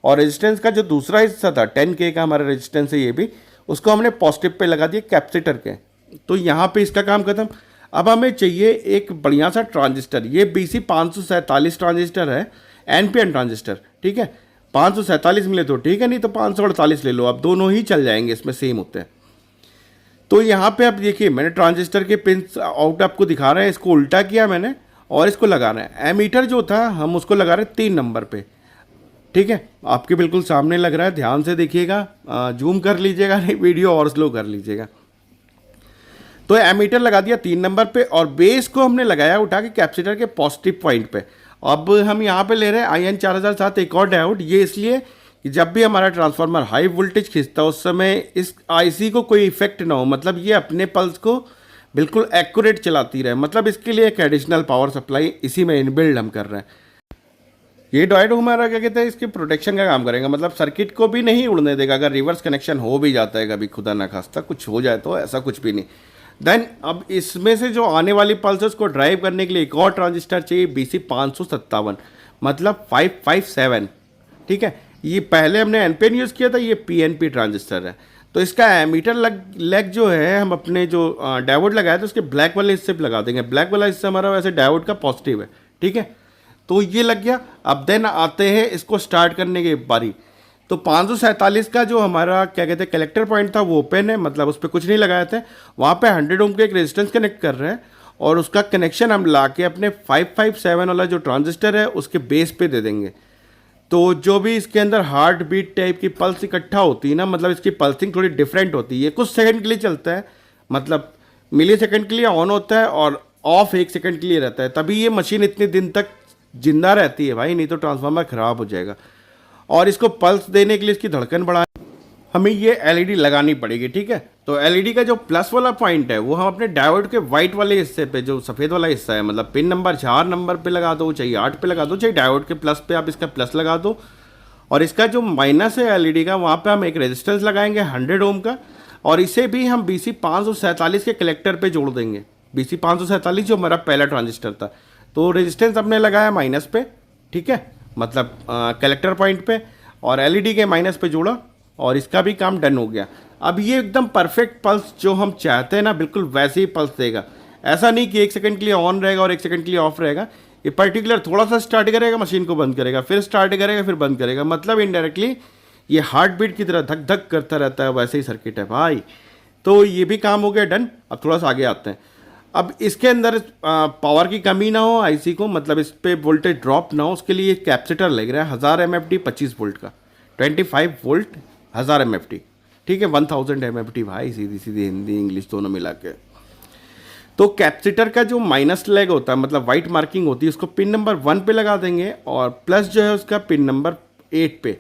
और रेजिस्टेंस का जो दूसरा हिस्सा था 10K का हमारा रेजिस्टेंस है ये भी, उसको हमने पॉजिटिव पे लगा दिया कैपेसिटर के। तो यहाँ पे इसका काम खत्म। अब हमें चाहिए एक बढ़िया सा ट्रांजिस्टर। ये BC 547 ट्रांजिस्टर है, NPN ट्रांजिस्टर, ठीक है। 547 मिले तो ठीक है, नहीं तो 548 ले लो, अब दोनों ही चल जाएंगे, इसमें सेम होते हैं। तो यहाँ पे आप देखिए मैंने ट्रांजिस्टर के पिन आउट आपको दिखा रहे हैं, इसको उल्टा किया मैंने और इसको लगा रहे हैं। एमीटर जो था हम उसको लगा रहे हैं 3 नंबर पे, ठीक है। आपके बिल्कुल सामने लग रहा है, ध्यान से देखिएगा, जूम कर लीजिएगा, नहीं वीडियो और स्लो कर लीजिएगा। तो एमीटर लगा दिया 3 नंबर पे, और बेस को हमने लगाया उठा के कैपेसिटर के पॉजिटिव पॉइंट पे। अब हम यहाँ पे ले रहे हैं IN4007 एक और डायोड, ये इसलिए कि जब भी हमारा ट्रांसफार्मर हाई वोल्टेज खींचता है उस समय इस आईसी को कोई इफेक्ट ना हो, मतलब ये अपने पल्स को बिल्कुल एक्यूरेट चलाती रहे, मतलब इसके लिए एक एडिशनल पावर सप्लाई इसी में इनबिल्ड हम कर रहे हैं। ये डायोड हमारा क्या कहते हैं, इसकी प्रोटेक्शन का काम करेगा, मतलब सर्किट को भी नहीं उड़ने देगा। अगर रिवर्स कनेक्शन हो भी जाता है कभी खुदा ना खास्ता कुछ हो जाए तो ऐसा कुछ भी नहीं। देन अब इसमें से जो आने वाली पल्सेस को ड्राइव करने के लिए एक और ट्रांजिस्टर चाहिए BC557, मतलब 557। ठीक है, ये पहले हमने एनपीएन यूज़ किया था, ये पीएनपी ट्रांजिस्टर है। तो इसका एमीटर लेग जो है हम अपने जो डायोड लगाया था उसके ब्लैक वाले हिस्से पे लगा देंगे। ब्लैक वाला हिस्सा हमारा वैसे डायोड का पॉजिटिव है। ठीक है, तो ये लग गया। अब देन आते हैं इसको स्टार्ट करने की बारी। तो 547 का जो हमारा क्या कहते हैं कलेक्टर पॉइंट था वो ओपन है, मतलब उस पर कुछ नहीं लगाए थे। वहाँ पे 100 ओम का एक रेजिस्टेंस कनेक्ट कर रहे हैं और उसका कनेक्शन हम ला के अपने 557 वाला जो ट्रांजिस्टर है उसके बेस पे दे देंगे। तो जो भी इसके अंदर हार्ट बीट टाइप की पल्स इकट्ठा होती है ना, मतलब इसकी पल्सिंग थोड़ी डिफरेंट होती है। कुछ सेकंड के लिए चलता है, मतलब मिली सेकंड के लिए ऑन होता है और ऑफ 1 सेकंड के लिए रहता है, तभी ये मशीन इतने दिन तक जिंदा रहती है भाई, नहीं तो ट्रांसफार्मर ख़राब हो जाएगा। और इसको पल्स देने के लिए इसकी धड़कन बढ़ाने हमें ये एलईडी लगानी पड़ेगी। ठीक है, तो एलईडी का जो प्लस वाला पॉइंट है वो हम अपने डायोड के वाइट वाले हिस्से पे, जो सफ़ेद वाला हिस्सा है, मतलब पिन नंबर 4 नंबर पे लगा दो, चाहे 8 पे लगा दो, चाहे डायोड के प्लस पे आप इसका प्लस लगा दो। और इसका जो माइनस है एलईडी का, वहाँ पे हम एक रेजिस्टेंस लगाएंगे 100 ओम का, और इसे भी हम BC547 के कलेक्टर पे जोड़ देंगे। BC547 जो हमारा पहला ट्रांजिस्टर था, तो रेजिस्टेंस हमने लगाया माइनस पे। ठीक है, मतलब कलेक्टर पॉइंट पे, और एलईडी के माइनस पे जोड़ा और इसका भी काम डन हो गया। अब ये एकदम परफेक्ट पल्स जो हम चाहते हैं ना, बिल्कुल वैसे ही पल्स देगा। ऐसा नहीं कि 1 सेकंड के लिए ऑन रहेगा और 1 सेकंड के लिए ऑफ रहेगा। ये पर्टिकुलर थोड़ा सा स्टार्ट करेगा, मशीन को बंद करेगा, फिर स्टार्ट करेगा, फिर बंद करेगा, मतलब इनडायरेक्टली ये हार्ट बीट की तरह धक धक करता रहता है, वैसे ही सर्किट है भाई। तो ये भी काम हो गया डन। अब थोड़ा सा आगे आते हैं। अब इसके अंदर पावर की कमी ना हो आईसी को, मतलब इस पर वोल्टेज ड्रॉप ना हो, उसके लिए कैपेसिटर लग रहा है 1000 MFT 25 वोल्ट का, 25 वोल्ट 1000 MFT। ठीक है, 1000 MFT भाई, सीधी सीधी हिंदी इंग्लिश दोनों मिला के। तो कैपेसिटर का जो माइनस लेग होता है, मतलब वाइट मार्किंग होती है, उसको पिन नंबर 1 पे लगा देंगे और प्लस जो है उसका पिन नंबर 8 पे।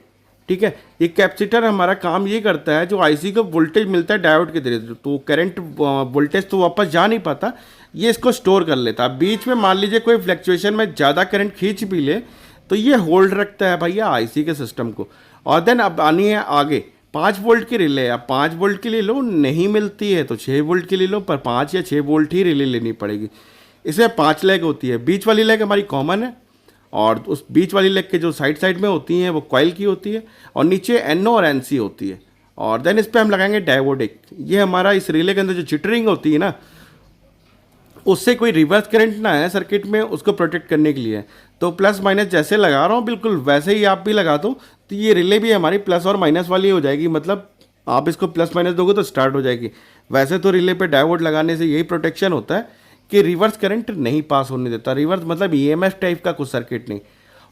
ठीक है, ये कैपेसिटर हमारा काम ये करता है, जो आईसी को वोल्टेज मिलता है डायोड के जरिए, तो करंट वोल्टेज तो वापस जा नहीं पाता, ये इसको स्टोर कर लेता है। बीच में मान लीजिए कोई फ्लक्चुएशन में ज़्यादा करंट खींच भी ले तो ये होल्ड रखता है भैया आईसी के सिस्टम को। और देन अब आनी है आगे 5 वोल्ट की रिले। अब 5 वोल्ट की ले लो, नहीं मिलती है तो 6 वोल्ट की ले लो, पर 5 या 6 वोल्ट ही रिले लेनी पड़ेगी। इसमें 5 लेग होती है, बीच वाली लेग हमारी कॉमन है और उस बीच वाली लेग के जो साइड साइड में होती हैं वो कॉइल की होती है, और नीचे NO और NC होती है। और देन इस पर हम लगाएंगे डायोड एक। ये हमारा इस रिले के अंदर जो जिटरिंग होती है ना, उससे कोई रिवर्स करंट ना है सर्किट में, उसको प्रोटेक्ट करने के लिए। तो प्लस माइनस जैसे लगा रहा हूँ बिल्कुल वैसे ही आप भी लगा दो, तो ये रिले भी हमारी प्लस और माइनस वाली हो जाएगी, मतलब आप इसको प्लस माइनस दोगे तो स्टार्ट हो जाएगी। वैसे तो रिले पे डायोड लगाने से यही प्रोटेक्शन होता है कि रिवर्स करंट नहीं पास होने देता। रिवर्स मतलब EMF टाइप का कुछ सर्किट नहीं।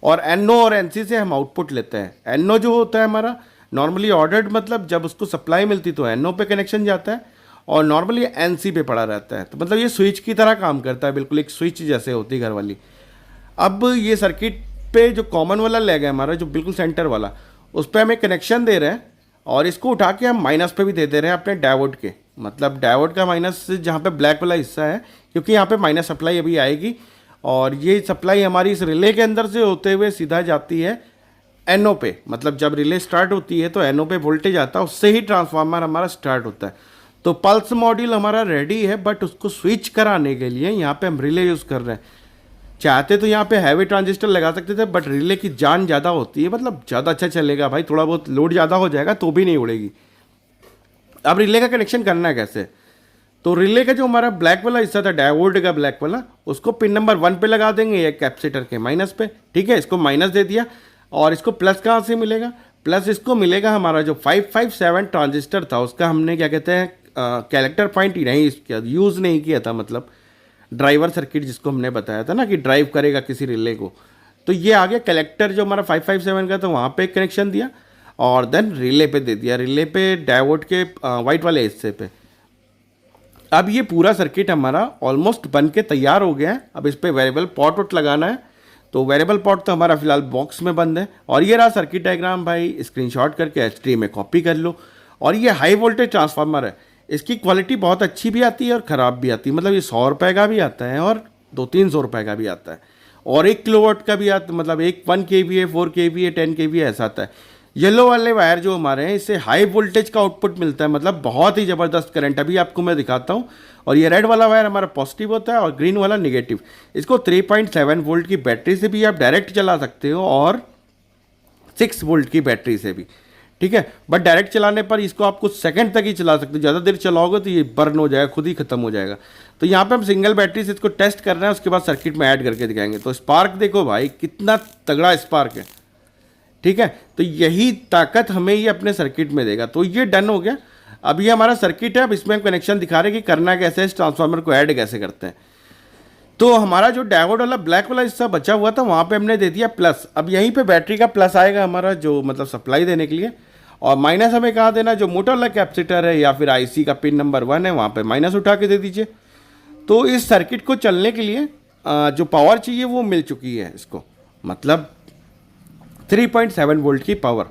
और NO और NC से हम आउटपुट लेते हैं। NO जो होता है हमारा नॉर्मली ऑर्डर्ड, मतलब जब उसको सप्लाई मिलती तो NO पे कनेक्शन जाता है और नॉर्मली NC पे पड़ा रहता है। तो मतलब ये स्विच की तरह काम करता है, बिल्कुल एक स्विच जैसे होती है घर वाली। अब ये सर्किट पे जो कॉमन वाला लेग है हमारा, जो बिल्कुल सेंटर वाला, उस पर हमें कनेक्शन दे रहे हैं और इसको उठा के हम माइनस पे भी दे दे रहे हैं अपने डायोड के, मतलब डायोड का माइनस जहाँ पे ब्लैक वाला हिस्सा है, क्योंकि यहाँ पे माइनस सप्लाई अभी आएगी और ये सप्लाई हमारी इस रिले के अंदर से होते हुए सीधा जाती है NO पे। मतलब जब रिले स्टार्ट होती है तो NO पे वोल्टेज आता है, उससे ही ट्रांसफार्मर हमारा स्टार्ट होता है। तो पल्स मॉड्यूल हमारा रेडी है, बट उसको स्विच कराने के लिए यहाँ पे हम रिले यूज़ कर रहे हैं। चाहते तो यहाँ पे हैवी ट्रांजिस्टर लगा सकते थे, बट रिले की जान ज़्यादा होती है, मतलब ज़्यादा अच्छा चलेगा भाई, थोड़ा बहुत लोड ज़्यादा हो जाएगा तो भी नहीं उड़ेगी। अब रिले का कनेक्शन करना है कैसे, तो रिले का जो हमारा ब्लैक वाला हिस्सा था डायोड का ब्लैक वाला, उसको पिन नंबर 1 पे लगा देंगे या कैपेसिटर के माइनस पे। ठीक है, इसको माइनस दे दिया और इसको प्लस कहाँ से मिलेगा, प्लस इसको मिलेगा हमारा जो 557 ट्रांजिस्टर था उसका हमने क्या कहते हैं कैरेक्टर पॉइंट ही नहीं यूज़ नहीं किया था, मतलब ड्राइवर सर्किट जिसको हमने बताया था ना कि ड्राइव करेगा किसी रिले को। तो ये आ गया कलेक्टर जो हमारा 557 का, तो वहाँ पे कनेक्शन दिया और देन रिले पे दे दिया, रिले पे डायोड के वाइट वाले हिस्से पे। अब ये पूरा सर्किट हमारा ऑलमोस्ट बन के तैयार हो गया है। अब इस पर वेरिएबल पॉट वोट लगाना है, तो वेरिएबल पोर्ट तो हमारा फिलहाल बॉक्स में बंद है। और ये रहा सर्किट डायग्राम भाई, स्क्रीनशॉट करके एच में कॉपी कर लो। और ये हाई वोल्टेज ट्रांसफार्मर है, इसकी क्वालिटी बहुत अच्छी भी आती है और ख़राब भी आती है। मतलब ये 100 रुपये का भी आता है और 200-300 रुपये का भी आता है, और 1 किलोवाट का भी आता, मतलब 1 kVA, 4 kVA, 10 kVA ऐसा आता है। येलो वाले वायर जो हमारे हैं, इससे हाई वोल्टेज का आउटपुट मिलता है, मतलब बहुत ही ज़बरदस्त करंट। अभी आपको मैं दिखाता हूँ। और ये रेड वाला वायर हमारा पॉजिटिव होता है और ग्रीन वाला निगेटिव। इसको 3.7 वोल्ट की बैटरी से भी आप डायरेक्ट चला सकते हो और 6 वोल्ट की बैटरी से भी, ठीक है। बट डायरेक्ट चलाने पर इसको आप कुछ सेकंड तक ही चला सकते हो, ज़्यादा देर चलाओगे तो ये बर्न हो जाएगा, खुद ही खत्म हो जाएगा। तो यहाँ पे हम सिंगल बैटरी से इसको टेस्ट कर रहे हैं, उसके बाद सर्किट में ऐड करके दिखाएंगे। तो स्पार्क देखो भाई, कितना तगड़ा स्पार्क है, ठीक है। तो यही ताकत हमें ये अपने सर्किट में देगा। तो ये डन हो गया। अब ये हमारा सर्किट है, अब इसमें हम कनेक्शन दिखा रहे हैं कि करना कैसे है, इस ट्रांसफार्मर को ऐड कैसे करते हैं। तो हमारा जो डायोड वाला ब्लैक वाला हिस्सा बचा हुआ था, वहाँ पे हमने दे दिया प्लस। अब यहीं पे बैटरी का प्लस आएगा हमारा, जो मतलब सप्लाई देने के लिए। और माइनस हमें कहाँ देना, जो मोटर वाला कैपेसिटर है या फिर आईसी का पिन नंबर 1 है, वहाँ पे माइनस उठा के दे दीजिए। तो इस सर्किट को चलने के लिए जो पावर चाहिए वो मिल चुकी है इसको, मतलब 3.7 वोल्ट की पावर।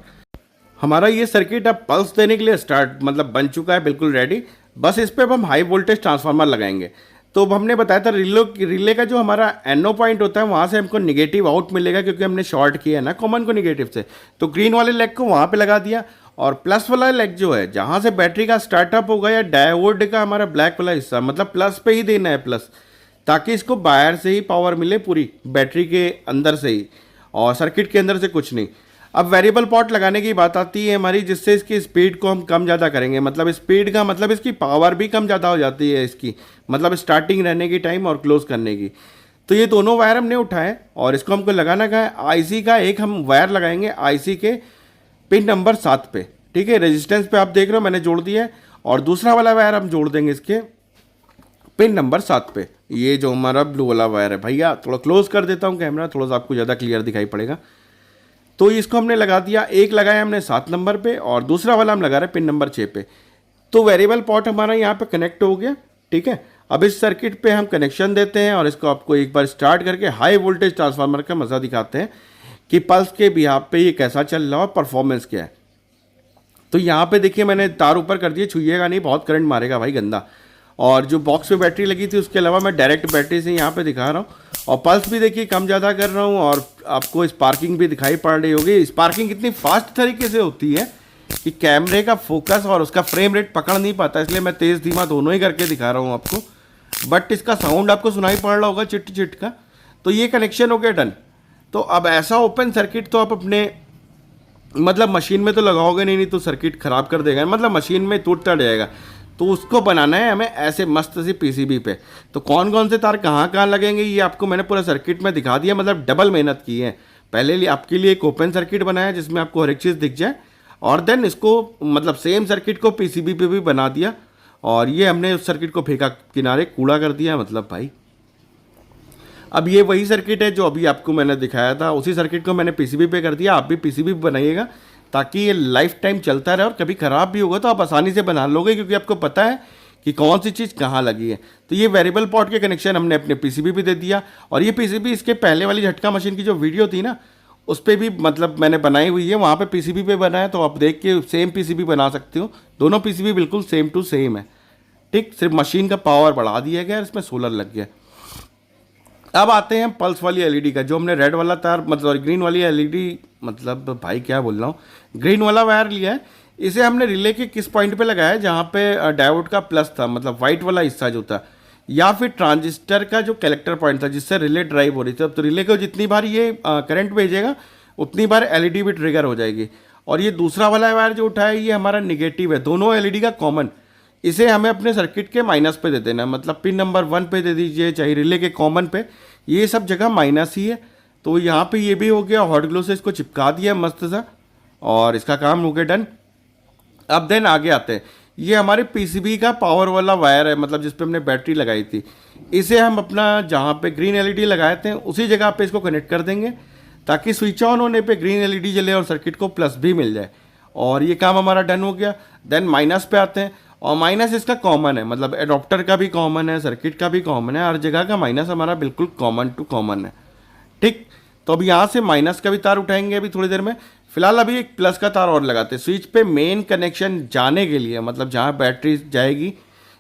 हमारा ये सर्किट अब पल्स देने के लिए स्टार्ट मतलब बन चुका है, बिल्कुल रेडी। बस इस पर अब हम हाई वोल्टेज ट्रांसफार्मर लगाएंगे। तो अब हमने बताया था रिले का जो हमारा एनओ पॉइंट होता है, वहाँ से हमको निगेटिव आउट मिलेगा, क्योंकि हमने शॉर्ट किया है ना कॉमन को निगेटिव से। तो ग्रीन वाले लेग को वहाँ पे लगा दिया, और प्लस वाला लेग जो है, जहाँ से बैटरी का स्टार्टअप होगा या डायोड का हमारा ब्लैक वाला हिस्सा, मतलब प्लस पे ही देना है प्लस, ताकि इसको बाहर से ही पावर मिले पूरी बैटरी के अंदर से ही, और सर्किट के अंदर से कुछ नहीं। अब वेरिएबल पॉट लगाने की बात आती है हमारी, जिससे इसकी स्पीड को हम कम ज़्यादा करेंगे। मतलब स्पीड का मतलब इसकी पावर भी कम ज़्यादा हो जाती है इसकी, मतलब स्टार्टिंग रहने की टाइम और क्लोज करने की। तो ये दोनों वायर हमने उठाए और इसको हमको लगाना का है। आईसी का एक हम वायर लगाएंगे आईसी के पिन नंबर 7 पे, ठीक है। रेजिस्टेंस पे आप देख रहे हो मैंने जोड़ दिया है, और दूसरा वाला वायर हम जोड़ देंगे इसके पिन नंबर 7 पे। ये जो हमारा ब्लू वाला वायर है, भैया थोड़ा क्लोज कर देता हूँ कैमरा, थोड़ा सा आपको ज़्यादा क्लियर दिखाई पड़ेगा। तो इसको हमने लगा दिया, एक लगाया हमने 7 नंबर पे और दूसरा वाला हम लगा रहे हैं पिन नंबर 6 पे। तो वेरिएबल पॉट हमारा यहाँ पे कनेक्ट हो गया, ठीक है। अब इस सर्किट पे हम कनेक्शन देते हैं और इसको आपको एक बार स्टार्ट करके हाई वोल्टेज ट्रांसफार्मर का मज़ा दिखाते हैं कि पल्स के बिहाफ पे ये कैसा चल रहा है और परफॉर्मेंस क्या है। तो यहाँ पे देखिए मैंने तार ऊपर कर दिए, छुइएगा नहीं, बहुत करंट मारेगा भाई गंदा। और जो बॉक्स में बैटरी लगी थी उसके अलावा मैं डायरेक्ट बैटरी से यहाँ पे दिखा रहा हूँ, और पल्स भी देखिए कम ज़्यादा कर रहा हूँ, और आपको स्पार्किंग भी दिखाई पड़ रही होगी। स्पार्किंग इतनी फास्ट तरीके से होती है कि कैमरे का फोकस और उसका फ्रेम रेट पकड़ नहीं पाता, इसलिए मैं तेज़ धीमा दोनों ही करके दिखा रहा हूँ आपको। बट इसका साउंड आपको सुनाई पड़ रहा होगा चिट चिट का। तो ये कनेक्शन हो गया डन। तो अब ऐसा ओपन सर्किट तो आप अपने मतलब मशीन में तो लगाओगे नहीं तो सर्किट ख़राब कर देगा, मतलब मशीन में टूटता जाएगा। तो उसको बनाना है हमें ऐसे मस्त सी पीसीबी पे। तो कौन कौन से तार कहाँ कहाँ लगेंगे ये आपको मैंने पूरा सर्किट में दिखा दिया, मतलब डबल मेहनत की है। पहले आपके लिए एक ओपन सर्किट बनाया जिसमें आपको हर एक चीज़ दिख जाए, और देन इसको मतलब सेम सर्किट को पीसीबी पे भी बना दिया, और ये हमने उस सर्किट को फेंका किनारे, कूड़ा कर दिया मतलब भाई। अब ये वही सर्किट है जो अभी आपको मैंने दिखाया था, उसी सर्किट को मैंने पीसीबी पे कर दिया। आप भी पीसीबी बनाइएगा ताकि ये लाइफ टाइम चलता रहे, और कभी ख़राब भी होगा तो आप आसानी से बना लोगे, क्योंकि आपको पता है कि कौन सी चीज़ कहाँ लगी है। तो ये वेरिएबल पॉट के कनेक्शन हमने अपने पीसीबी पे दे दिया। और ये पीसीबी इसके पहले वाली झटका मशीन की जो वीडियो थी ना, उस पर भी मतलब मैंने बनाई हुई है, वहाँ पे पीसीबी पे बनाया, तो आप देख के सेम पीसीबी बना सकते हो। दोनों पीसीबी बिल्कुल सेम टू सेम है, ठीक। सिर्फ मशीन का पावर बढ़ा दिया गया, इसमें सोलर लग गया। अब आते हैं पल्स वाली एलईडी का, जो हमने रेड वाला तार मतलब ग्रीन वाली एलईडी, मतलब भाई क्या बोल रहा हूँ, ग्रीन वाला वायर लिया है। इसे हमने रिले के किस पॉइंट पे लगाया है, जहाँ पे डायोड का प्लस था, मतलब वाइट वाला हिस्सा जो था, या फिर ट्रांजिस्टर का जो कलेक्टर पॉइंट था जिससे रिले ड्राइव हो रही थी। अब तो रिले को जितनी बार ये करंट भेजेगा उतनी बार एलईडी भी ट्रिगर हो जाएगी। और ये दूसरा वाला वायर जो उठाया ये हमारा निगेटिव है, दोनों एलईडी का कॉमन। इसे हमें अपने सर्किट के माइनस पे दे देना, मतलब पिन नंबर 1 पे दे दीजिए, चाहे रिले के कॉमन पे, ये सब जगह माइनस ही है। तो यहाँ पे ये भी हो गया, हॉट ग्लो से इसको चिपका दिया मस्त सा, और इसका काम हो गया डन। अब देन आगे आते हैं, ये हमारे पीसीबी का पावर वाला वायर है, मतलब जिस पे हमने बैटरी लगाई थी। इसे हम अपना जहाँ पे ग्रीन एलईडी लगाए थे उसी जगह पे इसको कनेक्ट कर देंगे, ताकि स्विच ऑन होने पे ग्रीन एलईडी जले और सर्किट को प्लस भी मिल जाए। और ये काम हमारा डन हो गया। देन माइनस पे आते हैं, और माइनस इसका कॉमन है, मतलब एडॉप्टर का भी कॉमन है, सर्किट का भी कॉमन है, हर जगह का माइनस हमारा बिल्कुल कॉमन टू कॉमन है, ठीक। तो अब यहाँ से माइनस का भी तार उठाएंगे अभी थोड़ी देर में। फिलहाल अभी एक प्लस का तार और लगाते हैं स्विच पे मेन कनेक्शन जाने के लिए, मतलब जहाँ बैटरी जाएगी,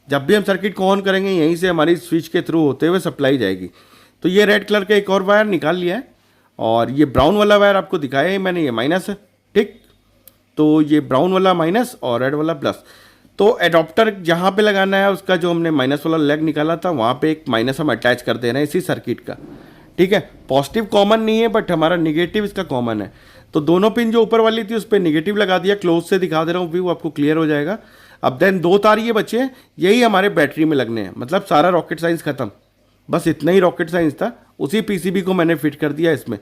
जब भी हम सर्किट को ऑन करेंगे यहीं से हमारी स्विच के थ्रू होते हुए सप्लाई जाएगी। तो ये रेड कलर का एक और वायर निकाल लिया है, और ये ब्राउन वाला वायर आपको दिखाया है मैंने, ये माइनस है, ठीक। तो ये ब्राउन वाला माइनस और रेड वाला प्लस। तो एडॉप्टर जहाँ पे लगाना है उसका जो हमने माइनस वाला लेग निकाला था वहाँ पे एक माइनस हम अटैच कर दे रहे हैं इसी सर्किट का, ठीक है। पॉजिटिव कॉमन नहीं है बट हमारा निगेटिव इसका कॉमन है। तो दोनों पिन जो ऊपर वाली थी उस पर निगेटिव लगा दिया, क्लोज से दिखा दे रहा हूँ व्यू, आपको क्लियर हो जाएगा। अब देन 2 तार ये बचे हैं, यही हमारे बैटरी में लगने हैं, मतलब सारा रॉकेट साइंस खत्म, बस इतना ही रॉकेट साइंस था। उसी पीसीबी को मैंने फिट कर दिया इसमें,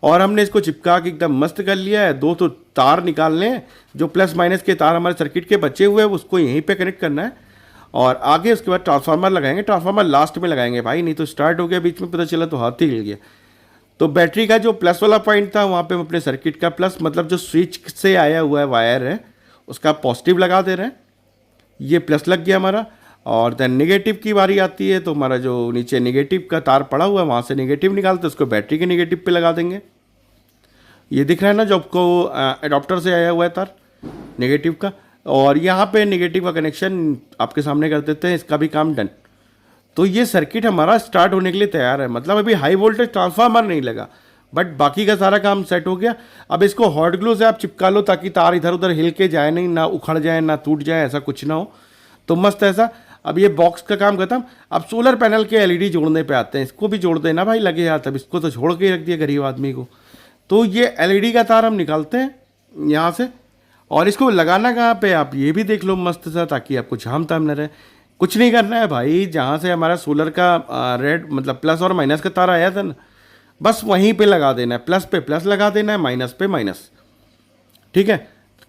और हमने इसको चिपका के एकदम मस्त कर लिया है। 2 तो तार निकालने हैं, जो प्लस माइनस के तार हमारे सर्किट के बचे हुए हैं उसको यहीं पे कनेक्ट करना है, और आगे उसके बाद ट्रांसफार्मर लगाएंगे। ट्रांसफार्मर लास्ट में लगाएंगे भाई, नहीं तो स्टार्ट हो गया बीच में पता चला तो हाथ ही हिल गया। तो बैटरी का जो प्लस वाला पॉइंट था वहाँ पे हम अपने सर्किट का प्लस, मतलब जो स्विच से आया हुआ है वायर है उसका पॉजिटिव लगा दे रहे हैं, ये प्लस लग गया हमारा। और देन नेगेटिव की बारी आती है, तो हमारा जो नीचे नेगेटिव का तार पड़ा हुआ है वहाँ से नेगेटिव निकालते उसको बैटरी के नेगेटिव पे लगा देंगे। ये दिख रहा है ना जो आपको एडॉप्टर से आया हुआ है तार नेगेटिव का, और यहाँ पे नेगेटिव का कनेक्शन आपके सामने कर देते हैं, इसका भी काम डन। तो ये सर्किट हमारा स्टार्ट होने के लिए तैयार है, मतलब अभी हाई वोल्टेज ट्रांसफार्मर नहीं लगा बट बाकी का सारा काम सेट हो गया। अब इसको हॉट ग्लू से आप चिपका लो ताकि तार इधर उधर हिल के जाए नहीं, ना उखड़ जाए ना टूट जाए, ऐसा कुछ ना हो, तो मस्त ऐसा। अब ये बॉक्स का काम खत्म, अब सोलर पैनल के एलईडी जोड़ने पे आते हैं। इसको भी जोड़ देना भाई लगे हाथ, अब इसको तो छोड़ के ही रख दिया गरीब आदमी को। तो ये एलईडी का तार हम निकालते हैं यहाँ से, और इसको लगाना कहाँ पे आप ये भी देख लो मस्त सा, ताकि आपको झाम ताम न रहे। कुछ नहीं करना है भाई, जहाँ से हमारा सोलर का रेड मतलब प्लस और माइनस का तार आया था ना, बस वहीं पे लगा देना है, प्लस पे प्लस लगा देना है, माइनस पे माइनस, ठीक है।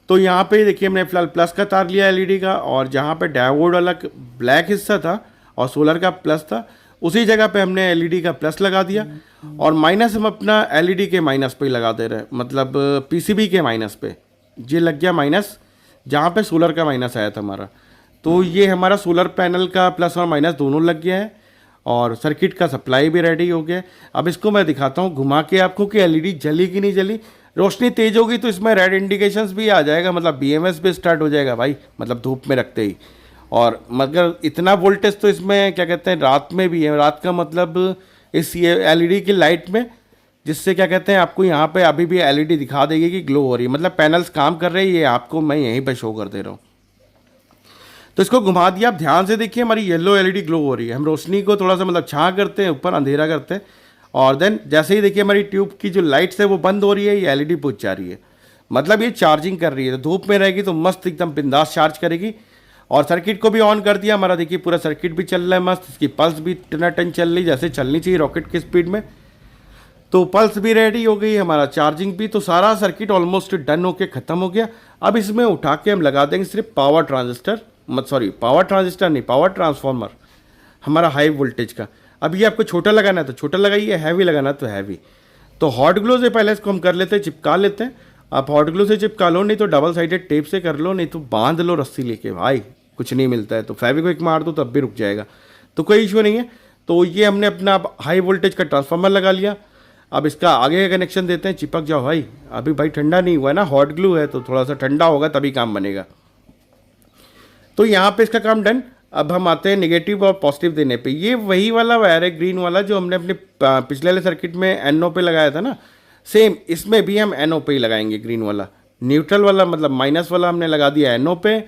तो यहाँ पे देखिए हमने फिलहाल प्लस का तार लिया एलईडी का, और जहाँ पे डायोड वाला ब्लैक हिस्सा था और सोलर का प्लस था उसी जगह पे हमने एलईडी का प्लस लगा दिया, और माइनस हम अपना एलईडी के माइनस पे ही लगा दे रहे हैं, मतलब पीसीबी के माइनस पे। ये लग गया माइनस जहाँ पे सोलर का माइनस आया था हमारा। तो ये हमारा सोलर पैनल का प्लस और माइनस दोनों लग गया है, और सर्किट का सप्लाई भी रेडी हो गया। अब इसको मैं दिखाता हूँ घुमा के आपको कि एलईडी जली कि नहीं जली। रोशनी तेज होगी तो इसमें रेड इंडिकेशंस भी आ जाएगा, मतलब बीएमएस भी स्टार्ट हो जाएगा भाई, मतलब धूप में रखते ही। और मगर इतना वोल्टेज तो इसमें क्या कहते हैं रात में भी है, रात का मतलब इस ये एलईडी की लाइट में, जिससे क्या कहते हैं आपको यहाँ पे अभी भी एलईडी दिखा देगी कि ग्लो हो रही है, मतलब पैनल्स काम कर रहे हैं, ये आपको मैं यहीं पे शो कर दे रहा हूँ। तो इसको घुमा दिया, आप ध्यान से देखिए हमारी येलो एलईडी ग्लो हो रही है। हम रोशनी को थोड़ा सा मतलब छाँ करते हैं, ऊपर अंधेरा करते हैं, और देन जैसे ही देखिए हमारी ट्यूब की जो लाइट्स है वो बंद हो रही है, ये एलईडी बुझ जा रही है, मतलब ये चार्जिंग कर रही है। तो धूप में रहेगी तो मस्त एकदम बिंदास चार्ज करेगी। और सर्किट को भी ऑन कर दिया हमारा, देखिए पूरा सर्किट भी चल रहा है मस्त, इसकी पल्स भी टनाटन चल रही जैसे चलनी चाहिए रॉकेट की स्पीड में। तो पल्स भी रेडी हो गई, हमारा चार्जिंग भी, तो सारा सर्किट ऑलमोस्ट डन होके ख़त्म हो गया। अब इसमें उठा के हम लगा देंगे सिर्फ पावर ट्रांजिस्टर, पावर ट्रांजिस्टर नहीं, पावर ट्रांसफार्मर हमारा हाई वोल्टेज का। अब ये आपको छोटा लगाना है तो छोटा लगाइए, हैवी लगाना है तो हैवी। तो हॉट ग्लू से पहले इसको हम कर लेते हैं, चिपका लेते हैं। आप हॉट ग्लू से चिपका लो, नहीं तो डबल साइडेड टेप से कर लो, नहीं तो बांध लो रस्सी लेके भाई, कुछ नहीं मिलता है तो फेविक्विक मार दो तब भी रुक जाएगा, तो कोई इशू नहीं है। तो ये हमने अपना हाई वोल्टेज का ट्रांसफार्मर लगा लिया। अब इसका आगे का कनेक्शन देते हैं, चिपक जाओ भाई, अभी भाई ठंडा नहीं हुआ है ना, हॉट ग्लू है तो थोड़ा सा ठंडा होगा तभी काम बनेगा। तो यहाँ पे इसका काम डन। अब हम आते हैं नेगेटिव और पॉजिटिव देने पे। ये वही वाला वायर है ग्रीन वाला जो हमने अपने पिछले वाले सर्किट में एनओ पे लगाया था ना, सेम इसमें भी हम एनओ पे ही लगाएंगे ग्रीन वाला। न्यूट्रल वाला मतलब माइनस वाला हमने लगा दिया एनओ पे,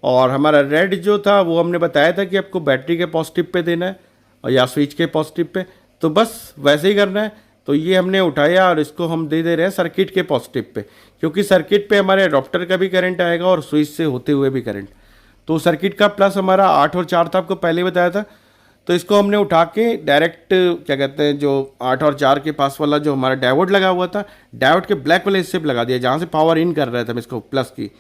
और हमारा रेड जो था वो हमने बताया था कि आपको बैटरी के पॉजिटिव पे देना है और या स्विच के पॉजिटिव पे, तो बस वैसे ही करना है। तो ये हमने उठाया और इसको हम दे रहे हैं सर्किट के पॉजिटिव पे, क्योंकि सर्किट पे हमारे अडॉप्टर का भी करंट आएगा और स्विच से होते हुए भी करंट। तो सर्किट का प्लस हमारा 8 और 4 था, आपको पहले बताया था। तो इसको हमने उठा के डायरेक्ट क्या कहते हैं जो 8 और 4 के पास वाला जो हमारा डायोड लगा हुआ था, डायोड के ब्लैक वाले हिस्से पे लगा दिया जहाँ से पावर इन कर रहे थे हम इसको प्लस की।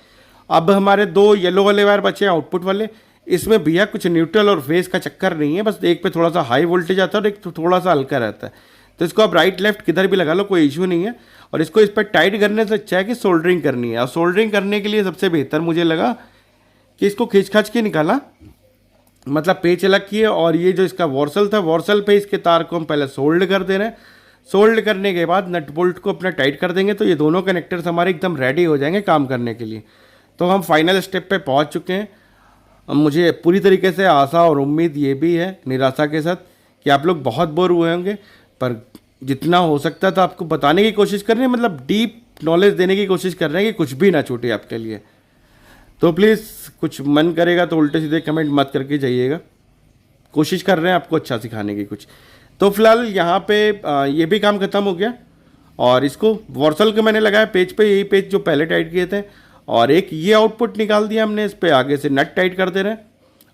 अब हमारे 2 येलो वाले वायर बचे हैं आउटपुट वाले, इसमें भैया कुछ न्यूट्रल और फेस का चक्कर नहीं है, बस एक पे थोड़ा सा हाई वोल्टेज आता है और एक तो थोड़ा सा हल्का रहता है। तो इसको आप राइट लेफ्ट किधर भी लगा लो, कोई इशू नहीं है। और इसको इस पर टाइट करने से अच्छा है कि सोल्डरिंग करनी है, और सोल्डरिंग करने के लिए सबसे बेहतर मुझे लगा कि इसको खींच खाच के निकाला, मतलब पेच अलग किए, और ये जो इसका वॉर्सल था वॉर्सल पे इसके तार को हम पहले सोल्ड कर दे रहे हैं सोल्ड करने के बाद नट बोल्ट को अपना टाइट कर देंगे तो ये दोनों कनेक्टर्स हमारे एकदम रेडी हो जाएंगे काम करने के लिए। तो हम फाइनल स्टेप पे पहुंच चुके हैं। अब मुझे पूरी तरीके से आशा और उम्मीद ये भी है निराशा के साथ कि आप लोग बहुत बोर हुए होंगे, पर जितना हो सकता था आपको बताने की कोशिश कर रहे हैं, मतलब डीप नॉलेज देने की कोशिश कर रहे हैं कि कुछ भी ना छूटे आपके लिए। तो प्लीज़ कुछ मन करेगा तो उल्टे सीधे कमेंट मत करके जाइएगा, कोशिश कर रहे हैं आपको अच्छा सिखाने की कुछ। तो फिलहाल यहाँ पे ये भी काम खत्म हो गया और इसको वॉर्सल के मैंने लगाया पेज पे, यही पेज जो पहले टाइट किए थे, और एक ये आउटपुट निकाल दिया हमने, इस पर आगे से नट टाइट कर दे रहे हैं,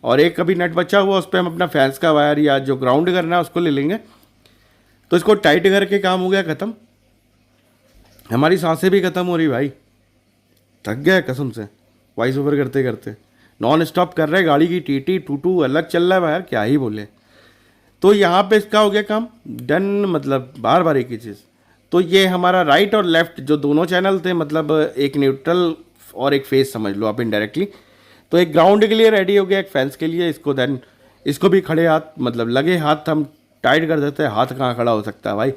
और एक अभी नट बचा हुआ उस पर हम अपना फैंस का वायर या जो ग्राउंड करना है उसको ले लेंगे। तो इसको टाइट करके काम हो गया ख़त्म। हमारी सांसें भी ख़त्म हो रही भाई, थक गया कसम से वॉइस ओवर करते करते, नॉन स्टॉप कर रहे, गाड़ी की टीटी टूटू अलग चल रहा है यार, क्या ही बोले। तो यहाँ पे इसका हो गया काम डन, मतलब बार बार एक ही चीज़। तो ये हमारा राइट और लेफ्ट जो दोनों चैनल थे, मतलब एक न्यूट्रल और एक फेस समझ लो आप इनडायरेक्टली, तो एक ग्राउंड के लिए रेडी हो गया, एक फैंस के लिए। इसको देन इसको भी खड़े हाथ, मतलब लगे हाथ हम टाइट कर देते हैं, हाथ कहाँ खड़ा हो सकता है भाई।